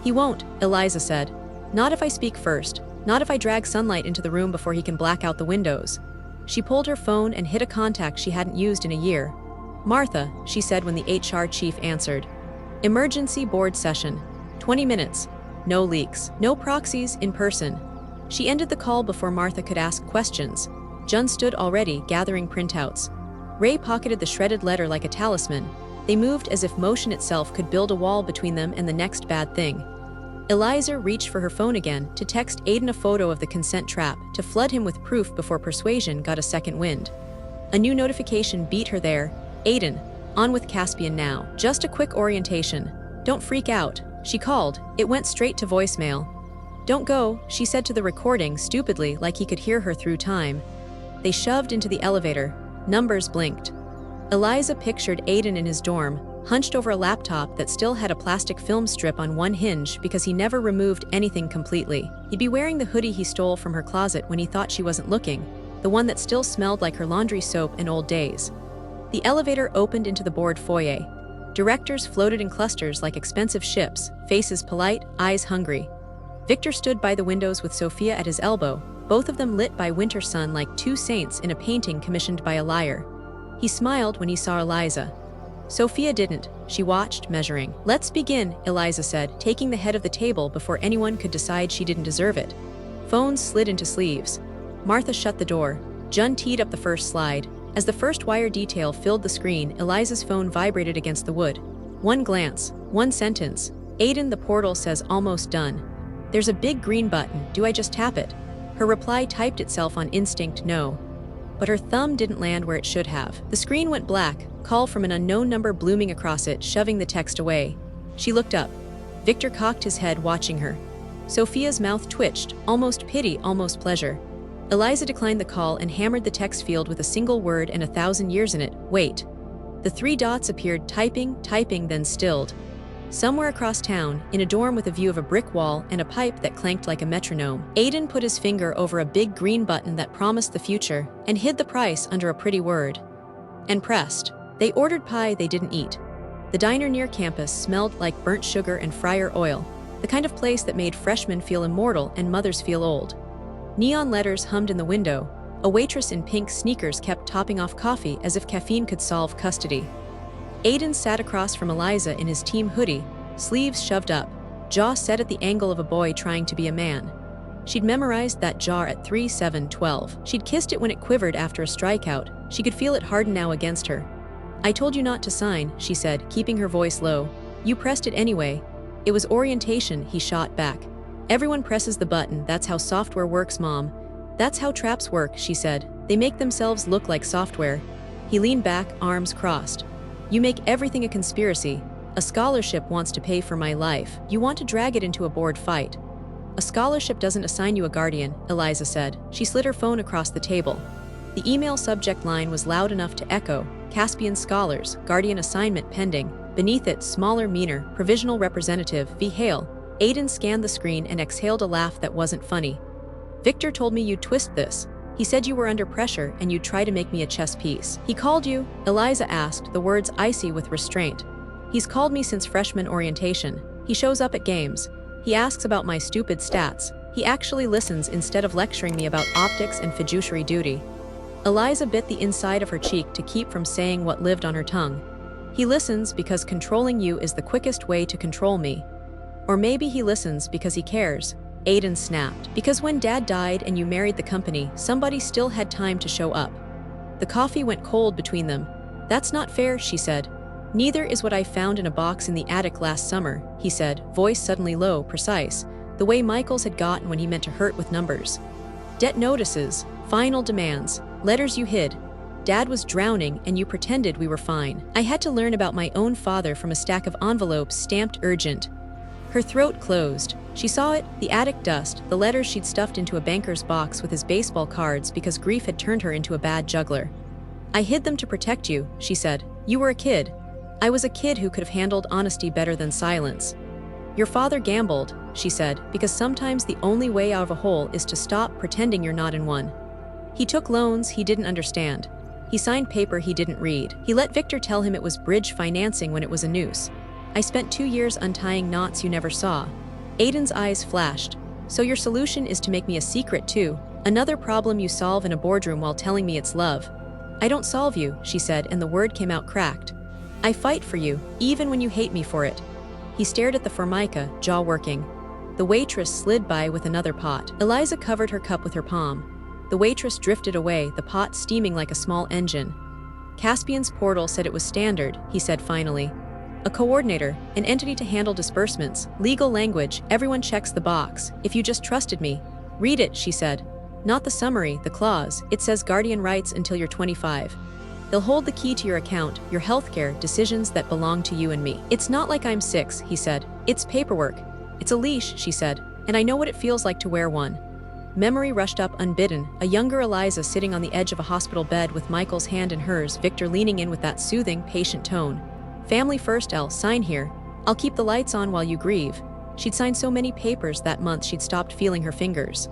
Speaker 1: He won't, Eliza said. Not if I speak first, not if I drag sunlight into the room before he can black out the windows. She pulled her phone and hit a contact she hadn't used in a year. Martha, she said when the HR chief answered. Emergency board session. 20 minutes. No leaks. No proxies, in person. She ended the call before Martha could ask questions. Jun stood already, gathering printouts. Ray pocketed the shredded letter like a talisman. They moved as if motion itself could build a wall between them and the next bad thing. Eliza reached for her phone again to text Aiden a photo of the consent trap to flood him with proof before Persuasion got a second wind. A new notification beat her there. Aiden, on with Caspian now. Just a quick orientation. Don't freak out, she called. It went straight to voicemail. Don't go, she said to the recording stupidly like he could hear her through time. They shoved into the elevator. Numbers blinked. Eliza pictured Aiden in his dorm, hunched over a laptop that still had a plastic film strip on one hinge because he never removed anything completely. He'd be wearing the hoodie he stole from her closet when he thought she wasn't looking, the one that still smelled like her laundry soap in old days. The elevator opened into the board foyer. Directors floated in clusters like expensive ships, faces polite, eyes hungry. Victor stood by the windows with Sophia at his elbow, both of them lit by winter sun like two saints in a painting commissioned by a liar. He smiled when he saw Eliza. Sophia didn't. She watched, measuring. Let's begin, Eliza said, taking the head of the table before anyone could decide she didn't deserve it. Phones slid into sleeves. Martha shut the door. Jun teed up the first slide. As the first wire detail filled the screen, Eliza's phone vibrated against the wood. One glance, one sentence. Aiden, the portal says almost done. There's a big green button, do I just tap it? Her reply typed itself on instinct, no. But her thumb didn't land where it should have. The screen went black, call from an unknown number blooming across it, shoving the text away. She looked up. Victor cocked his head, watching her. Sophia's mouth twitched, almost pity, almost pleasure. Eliza declined the call and hammered the text field with a single word and 1,000 years in it, wait. The three dots appeared, typing, then stilled. Somewhere across town, in a dorm with a view of a brick wall and a pipe that clanked like a metronome, Aiden put his finger over a big green button that promised the future and hid the price under a pretty word. And pressed. They ordered pie they didn't eat. The diner near campus smelled like burnt sugar and fryer oil, the kind of place that made freshmen feel immortal and mothers feel old. Neon letters hummed in the window. A waitress in pink sneakers kept topping off coffee as if caffeine could solve custody. Aiden sat across from Eliza in his team hoodie, sleeves shoved up, jaw set at the angle of a boy trying to be a man. She'd memorized that jaw at 3-7-12. She'd kissed it when it quivered after a strikeout. She could feel it harden now against her. I told you not to sign, she said, keeping her voice low. You pressed it anyway. It was orientation, he shot back. Everyone presses the button, that's how software works, Mom. That's how traps work, she said. They make themselves look like software. He leaned back, arms crossed. You make everything a conspiracy. A scholarship wants to pay for my life. You want to drag it into a board fight. A scholarship doesn't assign you a guardian, Eliza said. She slid her phone across the table. The email subject line was loud enough to echo, Caspian Scholars, Guardian Assignment Pending. Beneath it, smaller, meaner, Provisional Representative V. Hale. Aiden scanned the screen and exhaled a laugh that wasn't funny. Victor told me you'd twist this. He said you were under pressure and you'd try to make me a chess piece. He called you? Eliza asked, the words icy with restraint. He's called me since freshman orientation. He shows up at games. He asks about my stupid stats. He actually listens instead of lecturing me about optics and fiduciary duty. Eliza bit the inside of her cheek to keep from saying what lived on her tongue. He listens because controlling you is the quickest way to control me. Or maybe he listens because he cares. Aiden snapped. Because when Dad died and you married the company, somebody still had time to show up. The coffee went cold between them. That's not fair, she said. Neither is what I found in a box in the attic last summer, he said, voice suddenly low, precise, the way Michael's had gotten when he meant to hurt with numbers. Debt notices, final demands, letters you hid. Dad was drowning and you pretended we were fine. I had to learn about my own father from a stack of envelopes stamped urgent. Her throat closed. She saw it, the attic dust, the letters she'd stuffed into a banker's box with his baseball cards because grief had turned her into a bad juggler. I hid them to protect you, she said. You were a kid. I was a kid who could have handled honesty better than silence. Your father gambled, she said, because sometimes the only way out of a hole is to stop pretending you're not in one. He took loans he didn't understand. He signed paper he didn't read. He let Victor tell him it was bridge financing when it was a noose. I spent 2 years untying knots you never saw. Aiden's eyes flashed. So your solution is to make me a secret too? Another problem you solve in a boardroom while telling me it's love. I don't solve you, she said, and the word came out cracked. I fight for you, even when you hate me for it. He stared at the formica, jaw working. The waitress slid by with another pot. Eliza covered her cup with her palm. The waitress drifted away, the pot steaming like a small engine. Caspian's portal said it was standard, he said finally. A coordinator, an entity to handle disbursements, legal language, everyone checks the box. If you just trusted me. Read it, she said. Not the summary, the clause. It says guardian rights until you're 25. They'll hold the key to your account, your healthcare, decisions that belong to you and me. It's not like I'm 6, he said. It's paperwork. It's a leash, she said, and I know what it feels like to wear one. Memory rushed up unbidden, a younger Eliza sitting on the edge of a hospital bed with Michael's hand in hers, Victor leaning in with that soothing, patient tone. Family first, Elle, sign here. I'll keep the lights on while you grieve. She'd signed so many papers that month she'd stopped feeling her fingers.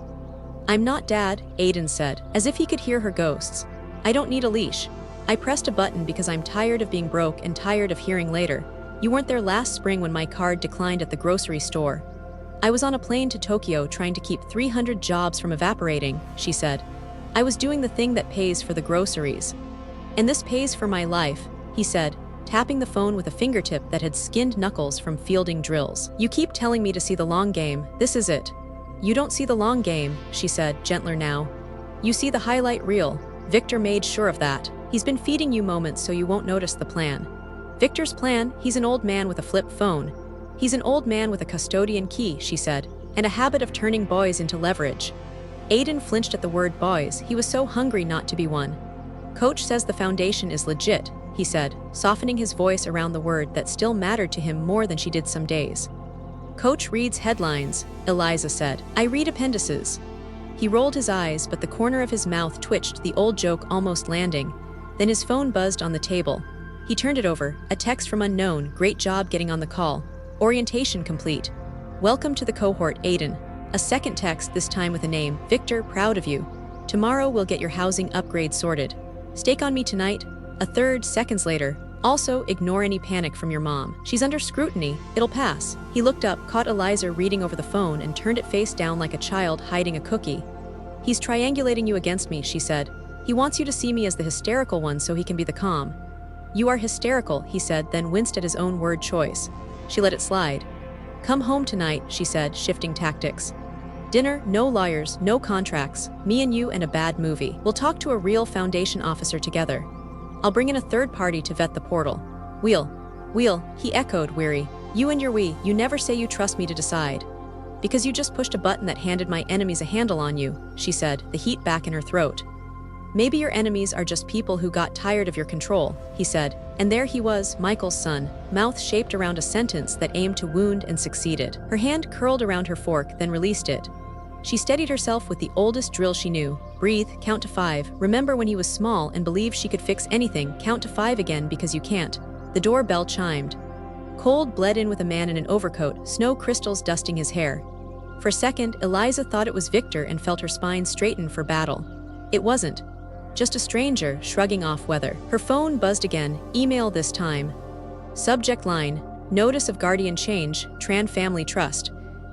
Speaker 1: I'm not Dad, Aiden said, as if he could hear her ghosts. I don't need a leash. I pressed a button because I'm tired of being broke and tired of hearing later. You weren't there last spring when my card declined at the grocery store. I was on a plane to Tokyo trying to keep 300 jobs from evaporating, she said. I was doing the thing that pays for the groceries. And this pays for my life, he said, tapping the phone with a fingertip that had skinned knuckles from fielding drills. You keep telling me to see the long game, this is it. You don't see the long game, she said, gentler now. You see the highlight reel. Victor made sure of that. He's been feeding you moments so you won't notice the plan. Victor's plan? He's an old man with a flip phone. He's an old man with a custodian key, she said, and a habit of turning boys into leverage. Aiden flinched at the word boys. He was so hungry not to be one. Coach says the foundation is legit, he said, softening his voice around the word that still mattered to him more than she did some days. Coach reads headlines, Eliza said. I read appendices. He rolled his eyes, but the corner of his mouth twitched, the old joke almost landing. Then his phone buzzed on the table. He turned it over, a text from unknown, great job getting on the call. Orientation complete. Welcome to the cohort, Aiden. A second text, this time with a name, Victor, proud of you. Tomorrow we'll get your housing upgrade sorted. Stake on me tonight. A third, seconds later. Also, ignore any panic from your mom. She's under scrutiny. It'll pass. He looked up, caught Eliza reading over the phone, and turned it face down like a child hiding a cookie. He's triangulating you against me, she said. He wants you to see me as the hysterical one so he can be the calm. You are hysterical, he said, then winced at his own word choice. She let it slide. Come home tonight, she said, shifting tactics. Dinner, no lawyers, no contracts, me and you and a bad movie. We'll talk to a real Foundation officer together. I'll bring in a third party to vet the portal. We'll, he echoed, weary. You and your we, you never say you trust me to decide. Because you just pushed a button that handed my enemies a handle on you, she said, the heat back in her throat. Maybe your enemies are just people who got tired of your control, he said, and there he was, Michael's son, mouth shaped around a sentence that aimed to wound and succeeded. Her hand curled around her fork, then released it. She steadied herself with the oldest drill she knew. Breathe, count to 5, remember when he was small and believed she could fix anything, count to 5 again because you can't. The doorbell chimed. Cold bled in with a man in an overcoat, snow crystals dusting his hair. For a second, Eliza thought it was Victor and felt her spine straighten for battle. It wasn't. Just a stranger shrugging off weather. Her phone buzzed again, email this time. Subject line, notice of guardian change, Tran Family Trust.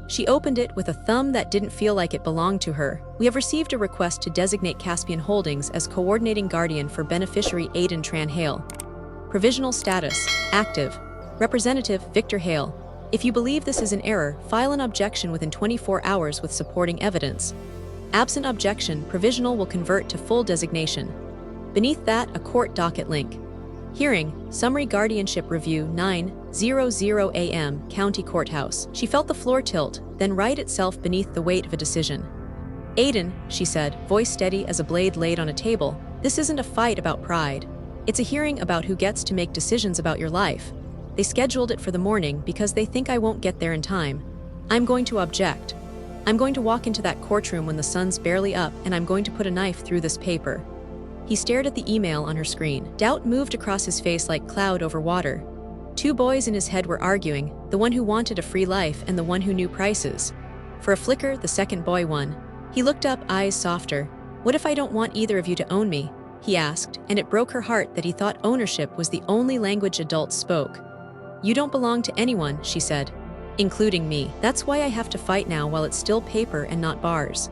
Speaker 1: She opened it with a thumb that didn't feel like it belonged to her. We have received a request to designate Caspian Holdings as coordinating guardian for beneficiary Aiden Tran Hale. Provisional status, active. Representative Victor Hale. If you believe this is an error, file an objection within 24 hours with supporting evidence. Absent objection, provisional will convert to full designation. Beneath that, a court docket link. Hearing, Summary Guardianship Review 9:00 a.m., County Courthouse. She felt the floor tilt, then right itself beneath the weight of a decision. Aiden, she said, voice steady as a blade laid on a table, this isn't a fight about pride. It's a hearing about who gets to make decisions about your life. They scheduled it for the morning because they think I won't get there in time. I'm going to object. I'm going to walk into that courtroom when the sun's barely up, and I'm going to put a knife through this paper. He stared at the email on her screen. Doubt moved across his face like cloud over water. Two boys in his head were arguing, the one who wanted a free life and the one who knew prices. For a flicker, the second boy won. He looked up, eyes softer. What if I don't want either of you to own me? He asked, and it broke her heart that he thought ownership was the only language adults spoke. You don't belong to anyone, she said. Including me. That's why I have to fight now while it's still paper and not bars.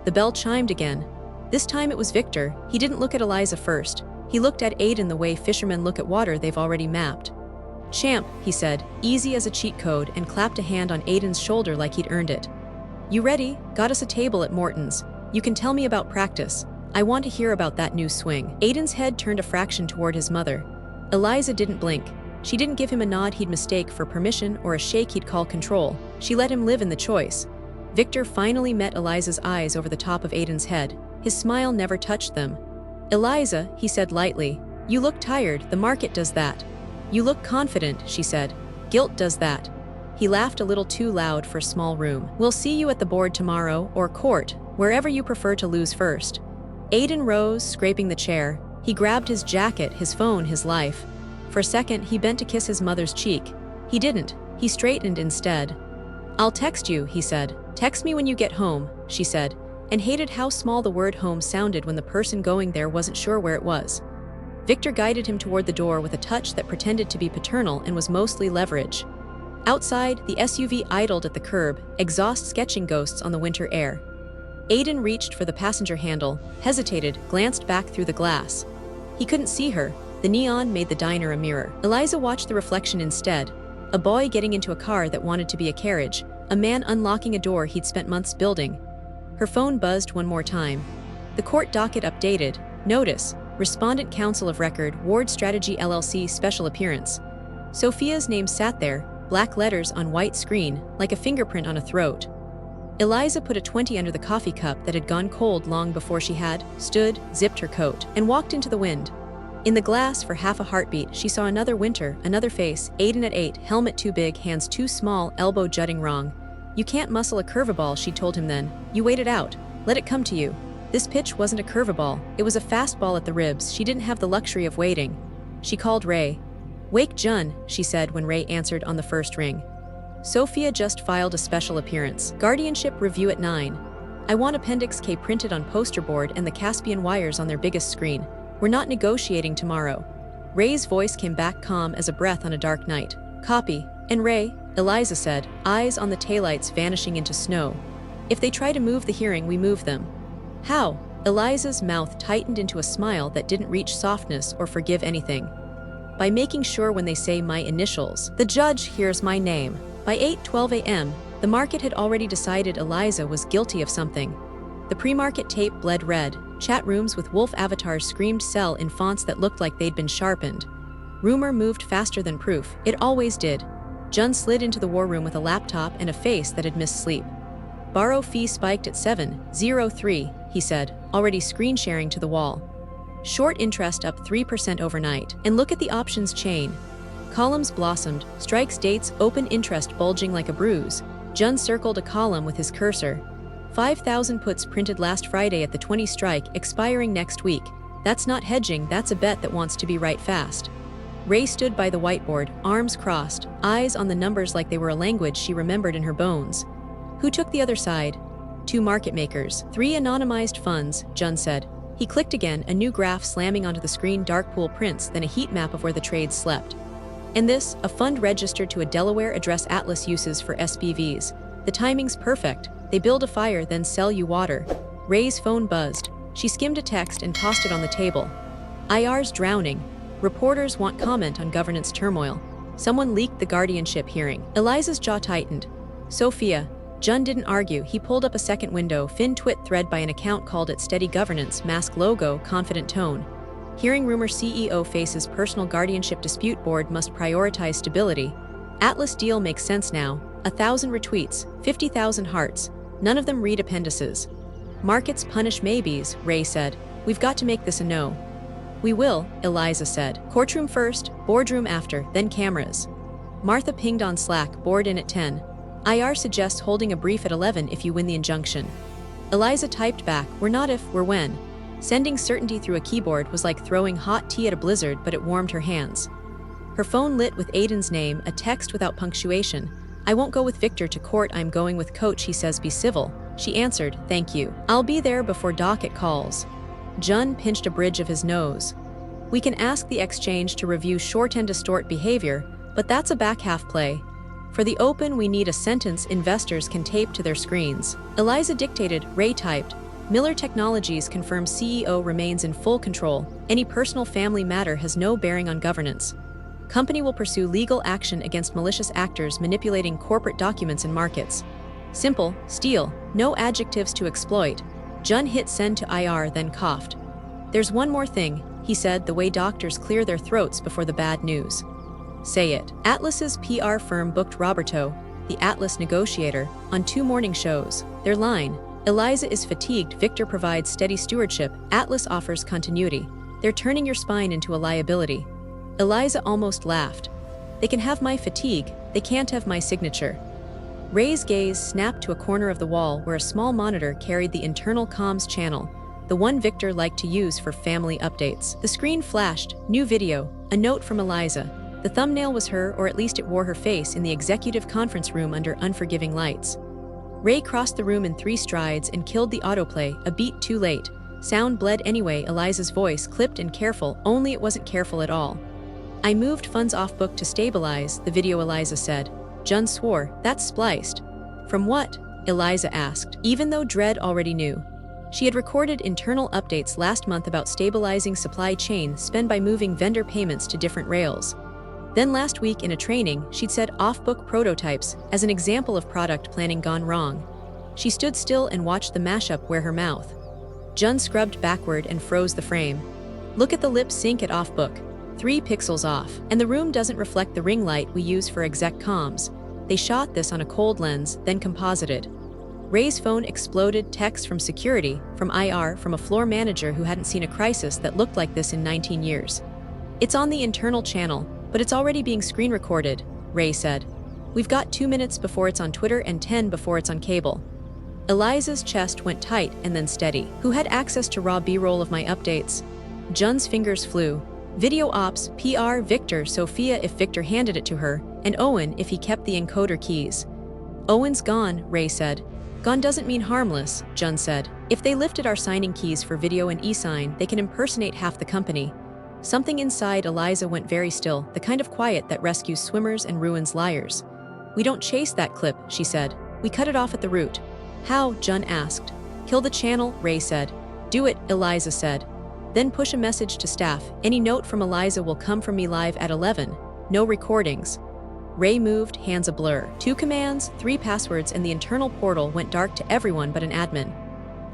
Speaker 1: The bell chimed again. This time it was Victor. He didn't look at Eliza first. He looked at Aiden the way fishermen look at water they've already mapped. Champ, he said, easy as a cheat code, and clapped a hand on Aiden's shoulder like he'd earned it. You ready? Got us a table at Morton's. You can tell me about practice. I want to hear about that new swing. Aiden's head turned a fraction toward his mother. Eliza didn't blink. She didn't give him a nod he'd mistake for permission or a shake he'd call control. She let him live in the choice. Victor finally met Eliza's eyes over the top of Aiden's head. His smile never touched them. Eliza, he said lightly, you look tired, the market does that. You look confident, she said. Guilt does that. He laughed a little too loud for a small room. We'll see you at the board tomorrow, or court, wherever you prefer to lose first. Aiden rose, scraping the chair. He grabbed his jacket, his phone, his life. For a second, he bent to kiss his mother's cheek. He didn't. He straightened instead. I'll text you, he said. Text me when you get home, she said, and hated how small the word home sounded when the person going there wasn't sure where it was. Victor guided him toward the door with a touch that pretended to be paternal and was mostly leverage. Outside, the SUV idled at the curb, exhaust sketching ghosts on the winter air. Aiden reached for the passenger handle, hesitated, glanced back through the glass. He couldn't see her. The neon made the diner a mirror. Eliza watched the reflection instead. A boy getting into a car that wanted to be a carriage. A man unlocking a door he'd spent months building. Her phone buzzed one more time. The court docket updated. Notice. Respondent Counsel of Record, Ward Strategy LLC Special Appearance. Sophia's name sat there, black letters on white screen, like a fingerprint on a throat. Eliza put a 20 under the coffee cup that had gone cold long before she had, stood, zipped her coat, and walked into the wind. In the glass, for half a heartbeat, she saw another Winter, another face, Aiden at 8, helmet too big, hands too small, elbow jutting wrong. You can't muscle a curveball, she told him then. You wait it out. Let it come to you. This pitch wasn't a curveball. It was a fastball at the ribs. She didn't have the luxury of waiting. She called Ray. Wake Jun, she said when Ray answered on the first ring. Sophia just filed a special appearance. Guardianship review at 9. I want Appendix K printed on poster board and the Caspian wires on their biggest screen. We're not negotiating tomorrow. Ray's voice came back calm as a breath on a dark night. Copy. And Ray, Eliza said, eyes on the taillights vanishing into snow. If they try to move the hearing, we move them. How? Eliza's mouth tightened into a smile that didn't reach softness or forgive anything. By making sure when they say my initials, the judge hears my name. By 8:12 a.m., the market had already decided Eliza was guilty of something. The pre-market tape bled red. Chat rooms with wolf avatars screamed sell in fonts that looked like they'd been sharpened. Rumor moved faster than proof. It always did. Jun slid into the war room with a laptop and a face that had missed sleep. Borrow fee spiked at 7.03, he said, already screen sharing to the wall. Short interest up 3% overnight. And look at the options chain. Columns blossomed, strikes dates, open interest bulging like a bruise. Jun circled a column with his cursor. 5,000 puts printed last Friday at the 20 strike, expiring next week. That's not hedging, that's a bet that wants to be right fast. Ray stood by the whiteboard, arms crossed, eyes on the numbers like they were a language she remembered in her bones. Who took the other side? 2 market makers, 3 anonymized funds, Jun said. He clicked again, a new graph slamming onto the screen, dark pool prints, then a heat map of where the trades slept. And this, a fund registered to a Delaware address Atlas uses for SPVs. The timing's perfect. They build a fire, then sell you water. Ray's phone buzzed. She skimmed a text and tossed it on the table. IR's drowning. Reporters want comment on governance turmoil. Someone leaked the guardianship hearing. Eliza's jaw tightened. Sophia. Jun didn't argue. He pulled up a second window, fin twit thread by an account called it Steady Governance, mask logo, confident tone. Hearing rumor CEO faces personal guardianship dispute, board must prioritize stability. Atlas deal makes sense now. 1,000 retweets, 50,000 hearts. None of them read appendices. Markets punish maybes, Ray said. We've got to make this a no. We will, Eliza said. Courtroom first, boardroom after, then cameras. Martha pinged on Slack, board in at 10. IR suggests holding a brief at 11 if you win the injunction. Eliza typed back, we're not if, we're when. Sending certainty through a keyboard was like throwing hot tea at a blizzard, but it warmed her hands. Her phone lit with Aiden's name, a text without punctuation. I won't go with Victor to court, I'm going with Coach, he says be civil. She answered, thank you. I'll be there before docket calls. Jun pinched a bridge of his nose. We can ask the exchange to review short and distort behavior, but that's a back half play. For the open, we need a sentence investors can tape to their screens. Eliza dictated, Ray typed. Miller Technologies confirms CEO remains in full control. Any personal family matter has no bearing on governance. Company will pursue legal action against malicious actors manipulating corporate documents and markets. Simple, steal, no adjectives to exploit. Jun hit send to IR, then coughed. There's one more thing, he said, the way doctors clear their throats before the bad news. Say it. Atlas's PR firm booked Roberto, the Atlas negotiator, on 2 morning shows. Their line, Eliza is fatigued, Victor provides steady stewardship, Atlas offers continuity. They're turning your spine into a liability. Eliza almost laughed. They can have my fatigue, they can't have my signature. Ray's gaze snapped to a corner of the wall where a small monitor carried the internal comms channel, the one Victor liked to use for family updates. The screen flashed, new video, a note from Eliza. The thumbnail was her, or at least it wore her face, in the executive conference room under unforgiving lights. Ray crossed the room in 3 strides and killed the autoplay, a beat too late. Sound bled anyway, Eliza's voice clipped and careful, only it wasn't careful at all. I moved funds off book to stabilize, the video, Eliza said. Jun swore, that's spliced. From what? Eliza asked, even though Dredd already knew. She had recorded internal updates last month about stabilizing supply chain spend by moving vendor payments to different rails. Then last week in a training, she'd said off-book prototypes as an example of product planning gone wrong. She stood still and watched the mashup wear her mouth. Jun scrubbed backward and froze the frame. Look at the lip sync at off-book. 3 pixels off, and the room doesn't reflect the ring light we use for exec comms. They shot this on a cold lens, then composited. Ray's phone exploded, text from security, from IR, from a floor manager who hadn't seen a crisis that looked like this in 19 years. It's on the internal channel, but it's already being screen recorded, Ray said. We've got 2 minutes before it's on Twitter and 10 before it's on cable. Eliza's chest went tight and then steady. Who had access to raw B-roll of my updates? Jun's fingers flew. Video ops, PR, Victor, Sophia if Victor handed it to her, and Owen if he kept the encoder keys. Owen's gone, Ray said. Gone doesn't mean harmless, Jun said. If they lifted our signing keys for video and e-sign, they can impersonate half the company. Something inside Eliza went very still, the kind of quiet that rescues swimmers and ruins liars. We don't chase that clip, she said. We cut it off at the root. How? Jun asked. Kill the channel, Ray said. Do it, Eliza said. Then push a message to staff. Any note from Eliza will come from me live at 11. No recordings. Ray moved, hands a blur. 2 commands, 3 passwords, and the internal portal went dark to everyone but an admin.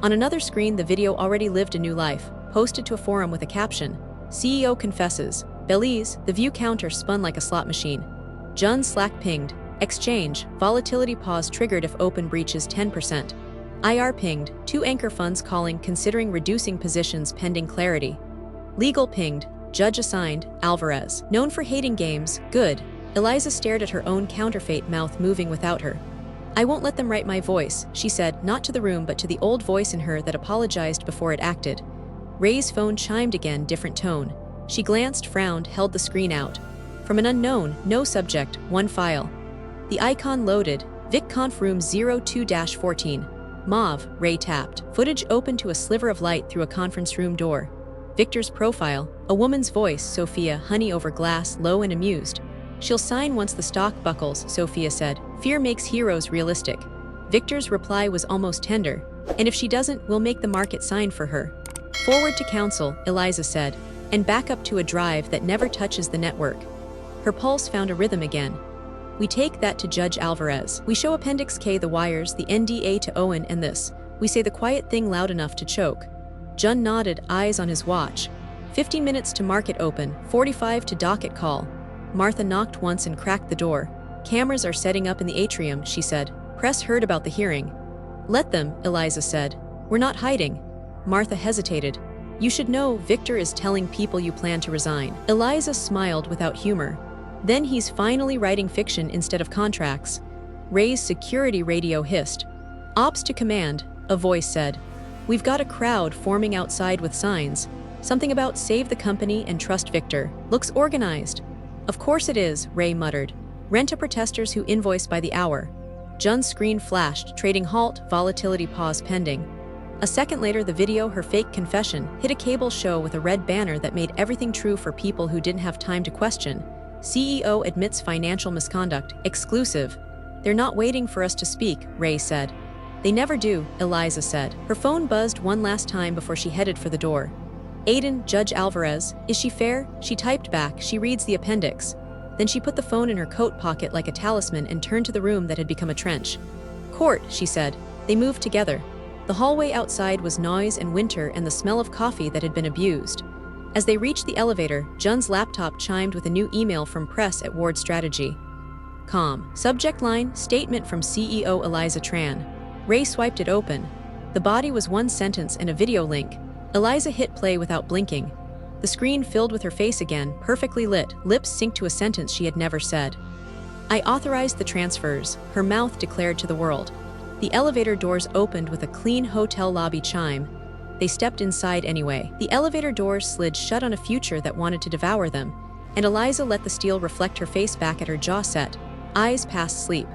Speaker 1: On another screen, the video already lived a new life, posted to a forum with a caption. CEO confesses. Belize, the view counter spun like a slot machine. Jun Slack pinged. Exchange, volatility pause triggered if open breaches 10%. IR pinged, 2 anchor funds calling considering reducing positions pending clarity. Legal pinged, judge assigned, Alvarez. Known for hating games, good. Eliza stared at her own counterfeit mouth moving without her. I won't let them write my voice, she said, not to the room but to the old voice in her that apologized before it acted. Ray's phone chimed again, different tone. She glanced, frowned, held the screen out. From an unknown, no subject, 1 file. The icon loaded, VicConf room 02-14. Mauve, Ray tapped. Footage opened to a sliver of light through a conference room door. Victor's profile, a woman's voice, Sophia, honey over glass, low and amused. She'll sign once the stock buckles, Sophia said. Fear makes heroes realistic. Victor's reply was almost tender. And if she doesn't, we'll make the market sign for her. Forward to counsel, Eliza said, and back up to a drive that never touches the network. Her pulse found a rhythm again. We take that to Judge Alvarez. We show Appendix K the wires, the NDA to Owen, and this. We say the quiet thing loud enough to choke. Jun nodded, eyes on his watch. 15 minutes to market open, 45 to docket call. Martha knocked once and cracked the door. Cameras are setting up in the atrium, she said. Press heard about the hearing. Let them, Eliza said. We're not hiding. Martha hesitated. You should know Victor is telling people you plan to resign. Eliza smiled without humor. Then he's finally writing fiction instead of contracts. Ray's security radio hissed. Ops to command, a voice said. We've got a crowd forming outside with signs. Something about save the company and trust Victor. Looks organized. Of course it is, Ray muttered. Rent a protesters who invoice by the hour. Jun's screen flashed, trading halt, volatility pause pending. A second later, the video, her fake confession, hit a cable show with a red banner that made everything true for people who didn't have time to question. CEO admits financial misconduct. Exclusive. They're not waiting for us to speak, Ray said. They never do, Eliza said. Her phone buzzed one last time before she headed for the door. Aiden, Judge Alvarez, is she fair? She typed back, she reads the appendix. Then she put the phone in her coat pocket like a talisman and turned to the room that had become a trench. Court, she said. They moved together. The hallway outside was noise and winter and the smell of coffee that had been abused. As they reached the elevator, Jun's laptop chimed with a new email from press at Ward Strategy. Com. Subject line, statement from CEO Eliza Tran. Ray swiped it open. The body was one sentence and a video link. Eliza hit play without blinking. The screen filled with her face again, perfectly lit, lips synced to a sentence she had never said. I authorized the transfers, her mouth declared to the world. The elevator doors opened with a clean hotel lobby chime. They stepped inside anyway. The elevator doors slid shut on a future that wanted to devour them, and Eliza let the steel reflect her face back at her jaw set, eyes past sleep.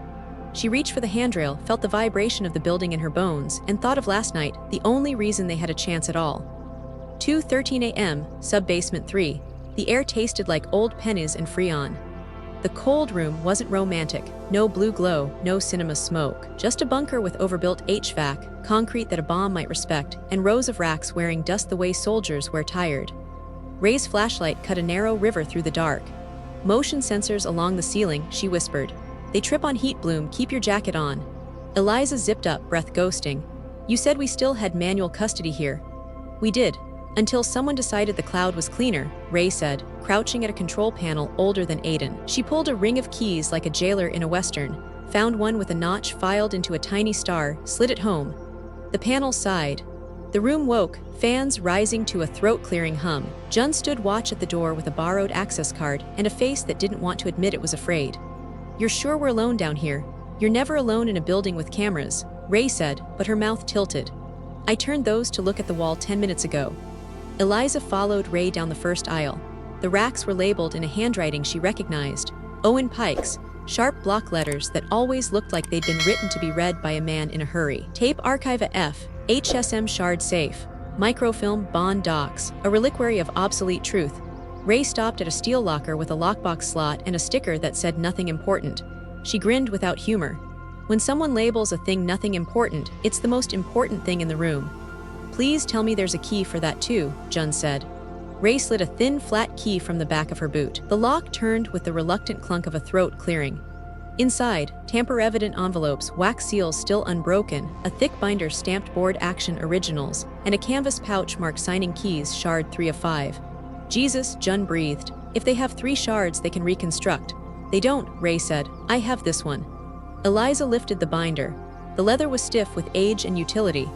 Speaker 1: She reached for the handrail, felt the vibration of the building in her bones, and thought of last night, the only reason they had a chance at all. 2:13 a.m., sub-basement 3. The air tasted like old pennies and Freon. The cold room wasn't romantic. No blue glow, no cinema smoke. Just a bunker with overbuilt HVAC, concrete that a bomb might respect, and rows of racks wearing dust the way soldiers wear tired. Ray's flashlight cut a narrow river through the dark. Motion sensors along the ceiling, she whispered. They trip on heat bloom, keep your jacket on. Eliza zipped up, breath ghosting. You said we still had manual custody here. We did. Until someone decided the cloud was cleaner, Ray said, crouching at a control panel older than Aiden. She pulled a ring of keys like a jailer in a western, found one with a notch filed into a tiny star, slid it home. The panel sighed. The room woke, fans rising to a throat-clearing hum. Jun stood watch at the door with a borrowed access card and a face that didn't want to admit it was afraid. You're sure we're alone down here? You're never alone in a building with cameras, Ray said, but her mouth tilted. I turned those to look at the wall 10 minutes ago. Eliza followed Ray down the first aisle. The racks were labeled in a handwriting she recognized. Owen Pike's, sharp block letters that always looked like they'd been written to be read by a man in a hurry. Tape Archive F, HSM Shard Safe, Microfilm Bond Docs, a reliquary of obsolete truth. Ray stopped at a steel locker with a lockbox slot and a sticker that said nothing important. She grinned without humor. When someone labels a thing nothing important, it's the most important thing in the room. Please tell me there's a key for that too, Jun said. Ray slid a thin, flat key from the back of her boot. The lock turned with the reluctant clunk of a throat clearing. Inside, tamper-evident envelopes, wax seals still unbroken, a thick binder stamped Board Action Originals, and a canvas pouch marked Signing Keys, Shard 3 of 5. Jesus, Jun breathed. If they have 3 shards, they can reconstruct. They don't, Ray said. I have this one. Eliza lifted the binder. The leather was stiff with age and utility.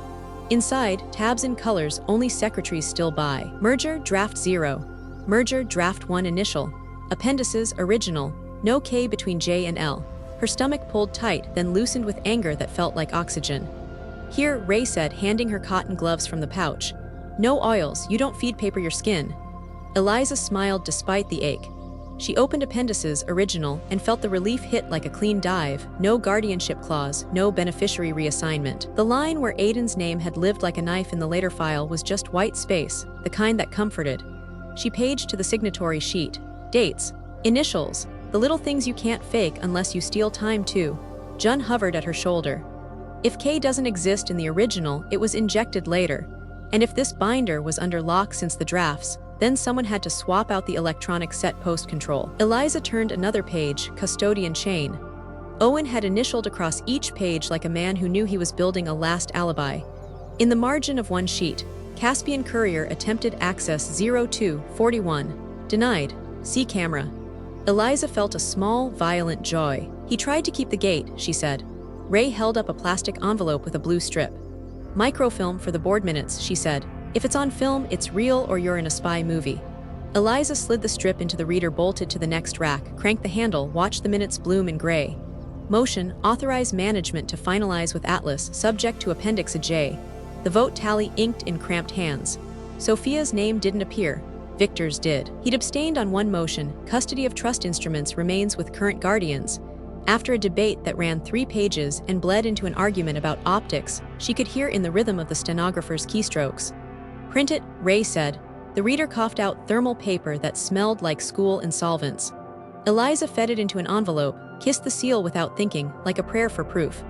Speaker 1: Inside, tabs in colors only secretaries still buy. Merger, Draft 0. Merger, Draft 1 Initial. Appendices, Original. No K between J and L. Her stomach pulled tight, then loosened with anger that felt like oxygen. Here, Ray said, handing her cotton gloves from the pouch. No oils, you don't feed paper your skin. Eliza smiled despite the ache. She opened Appendices Original and felt the relief hit like a clean dive. No guardianship clause, no beneficiary reassignment. The line where Aiden's name had lived like a knife in the later file was just white space, the kind that comforted. She paged to the signatory sheet. Dates. Initials. The little things you can't fake unless you steal time too. Jun hovered at her shoulder. If K doesn't exist in the original, it was injected later. And if this binder was under lock since the drafts, then someone had to swap out the electronic set post control. Eliza turned another page, custodian chain. Owen had initialed across each page like a man who knew he was building a last alibi. In the margin of one sheet, Caspian Courier attempted access 0241. Denied. See camera. Eliza felt a small, violent joy. He tried to keep the gate, she said. Ray held up a plastic envelope with a blue strip. Microfilm for the board minutes, she said. If it's on film, it's real or you're in a spy movie. Eliza slid the strip into the reader bolted to the next rack, cranked the handle, watched the minutes bloom in gray. Motion, authorize management to finalize with Atlas, subject to Appendix J. The vote tally inked in cramped hands. Sophia's name didn't appear. Victor's did. He'd abstained on one motion, custody of trust instruments remains with current guardians. After a debate that ran 3 pages and bled into an argument about optics, she could hear in the rhythm of the stenographer's keystrokes. Print it, Ray said. The reader coughed out thermal paper that smelled like school insolvents. Eliza fed it into an envelope, kissed the seal without thinking, like a prayer for proof.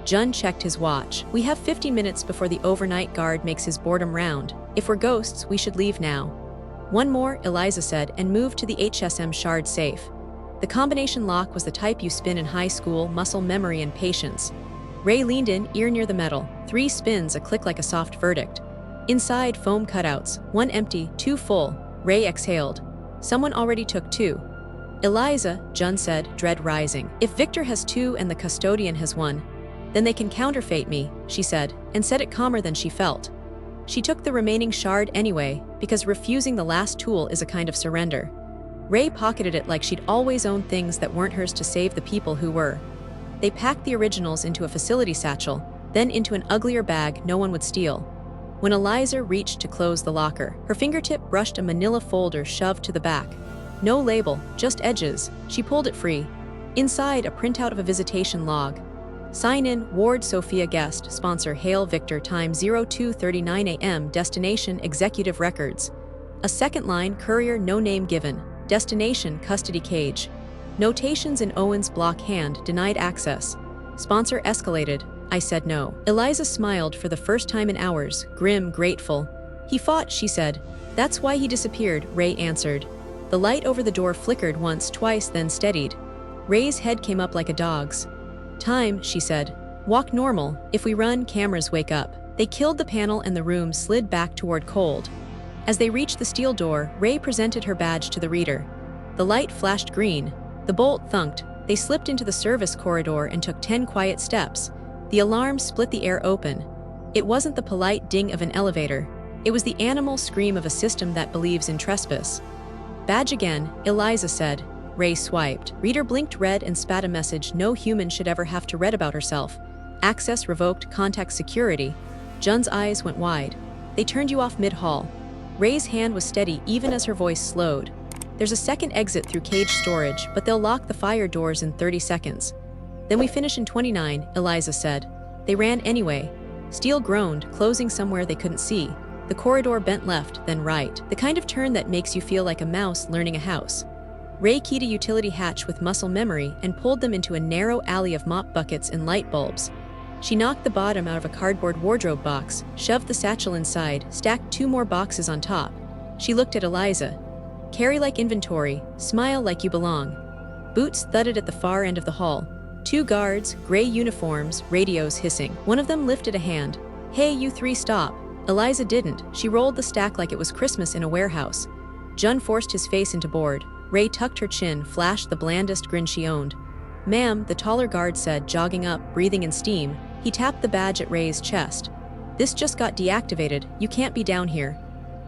Speaker 1: Jun checked his watch. We have 50 minutes before the overnight guard makes his boredom round. If we're ghosts, we should leave now. One more, Eliza said, and moved to the HSM shard safe. The combination lock was the type you spin in high school, muscle memory and patience. Ray leaned in, ear near the metal. 3 spins, a click like a soft verdict. Inside, foam cutouts. 1 empty, 2 full. Ray exhaled. Someone already took 2. Eliza, Jun said, dread rising. If Victor has 2 and the custodian has 1, then they can counterfeit me, she said, and said it calmer than she felt. She took the remaining shard anyway, because refusing the last tool is a kind of surrender. Ray pocketed it like she'd always owned things that weren't hers to save the people who were. They packed the originals into a facility satchel, then into an uglier bag no one would steal. When Eliza reached to close the locker, her fingertip brushed a manila folder shoved to the back. No label, just edges. She pulled it free. Inside, a printout of a visitation log. Sign in, Ward Sophia guest, sponsor Hail Victor, time 02:39 a.m., destination Executive Records. A second line, courier, no name given. Destination, custody cage. Notations in Owen's block hand, denied access. Sponsor escalated. I said no. Eliza smiled for the first time in hours, grim, grateful. He fought, she said. That's why he disappeared, Ray answered. The light over the door flickered once, twice, then steadied. Ray's head came up like a dog's. Time, she said. Walk normal. If we run, cameras wake up. They killed the panel and the room slid back toward cold. As they reached the steel door, Ray presented her badge to the reader. The light flashed green. The bolt thunked. They slipped into the service corridor and took 10 quiet steps. The alarm split the air open. It wasn't the polite ding of an elevator. It was the animal scream of a system that believes in trespass. Badge again, Eliza said. Ray swiped. Reader blinked red and spat a message no human should ever have to read about herself. Access revoked, contact security. Jun's eyes went wide. They turned you off mid-hall. Ray's hand was steady even as her voice slowed. There's a second exit through cage storage, but they'll lock the fire doors in 30 seconds. Then we finish in 29, Eliza said. They ran anyway. Steel groaned, closing somewhere they couldn't see. The corridor bent left, then right. The kind of turn that makes you feel like a mouse learning a house. Ray keyed a utility hatch with muscle memory and pulled them into a narrow alley of mop buckets and light bulbs. She knocked the bottom out of a cardboard wardrobe box, shoved the satchel inside, stacked 2 more boxes on top. She looked at Eliza. Carry like inventory, smile like you belong. Boots thudded at the far end of the hall. 2 guards, gray uniforms, radios hissing. One of them lifted a hand. Hey, you 3, stop. Eliza didn't. She rolled the stack like it was Christmas in a warehouse. Jun forced his face into board. Ray tucked her chin, flashed the blandest grin she owned. Ma'am, the taller guard said, jogging up, breathing in steam. He tapped the badge at Ray's chest. This just got deactivated. You can't be down here.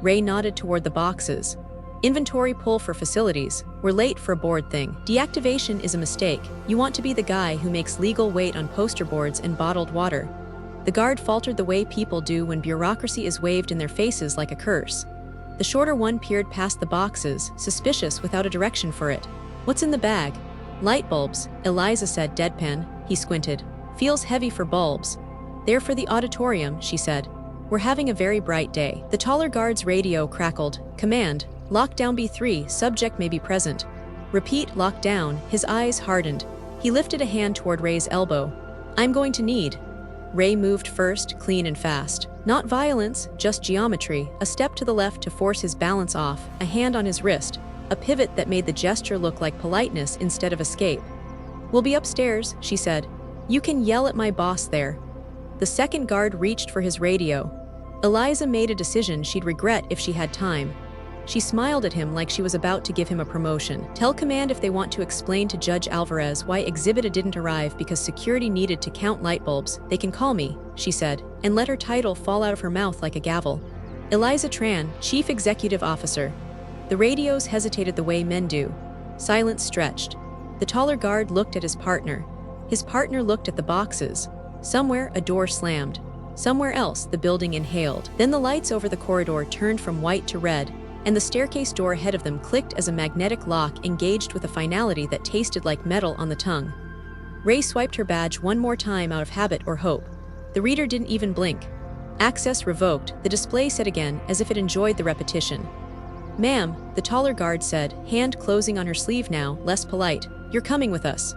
Speaker 1: Ray nodded toward the boxes. Inventory pull for facilities. We're late for a board thing. Deactivation is a mistake. You want to be the guy who makes legal weight on poster boards and bottled water. The guard faltered the way people do when bureaucracy is waved in their faces like a curse. The shorter one peered past the boxes, suspicious without a direction for it. "What's in the bag?" "Light bulbs," Eliza said deadpan. He squinted. "Feels heavy for bulbs." "They're for the auditorium," she said. "We're having a very bright day." The taller guard's radio crackled. "Command, lockdown B3, subject may be present." "Repeat, lockdown." His eyes hardened. He lifted a hand toward Ray's elbow. "I'm going to need." Ray moved first, clean and fast. Not violence, just geometry, a step to the left to force his balance off, a hand on his wrist, a pivot that made the gesture look like politeness instead of escape. "We'll be upstairs," she said. "You can yell at my boss there." The second guard reached for his radio. Eliza made a decision she'd regret if she had time. She smiled at him like she was about to give him a promotion. "Tell command if they want to explain to Judge Alvarez why Exhibit A didn't arrive because security needed to count light bulbs. They can call me," she said, and let her title fall out of her mouth like a gavel. "Eliza Tran, Chief Executive Officer." The radios hesitated the way men do. Silence stretched. The taller guard looked at his partner. His partner looked at the boxes. Somewhere, a door slammed. Somewhere else, the building inhaled. Then the lights over the corridor turned from white to red, and the staircase door ahead of them clicked as a magnetic lock engaged with a finality that tasted like metal on the tongue. Ray swiped her badge one more time out of habit or hope. The reader didn't even blink. "Access revoked," the display said again, as if it enjoyed the repetition. "Ma'am," the taller guard said, hand closing on her sleeve now, less polite, "you're coming with us."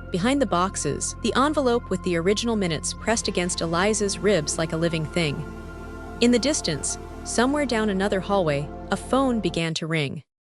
Speaker 1: Behind the boxes, the envelope with the original minutes pressed against Eliza's ribs like a living thing. In the distance, somewhere down another hallway, a phone began to ring.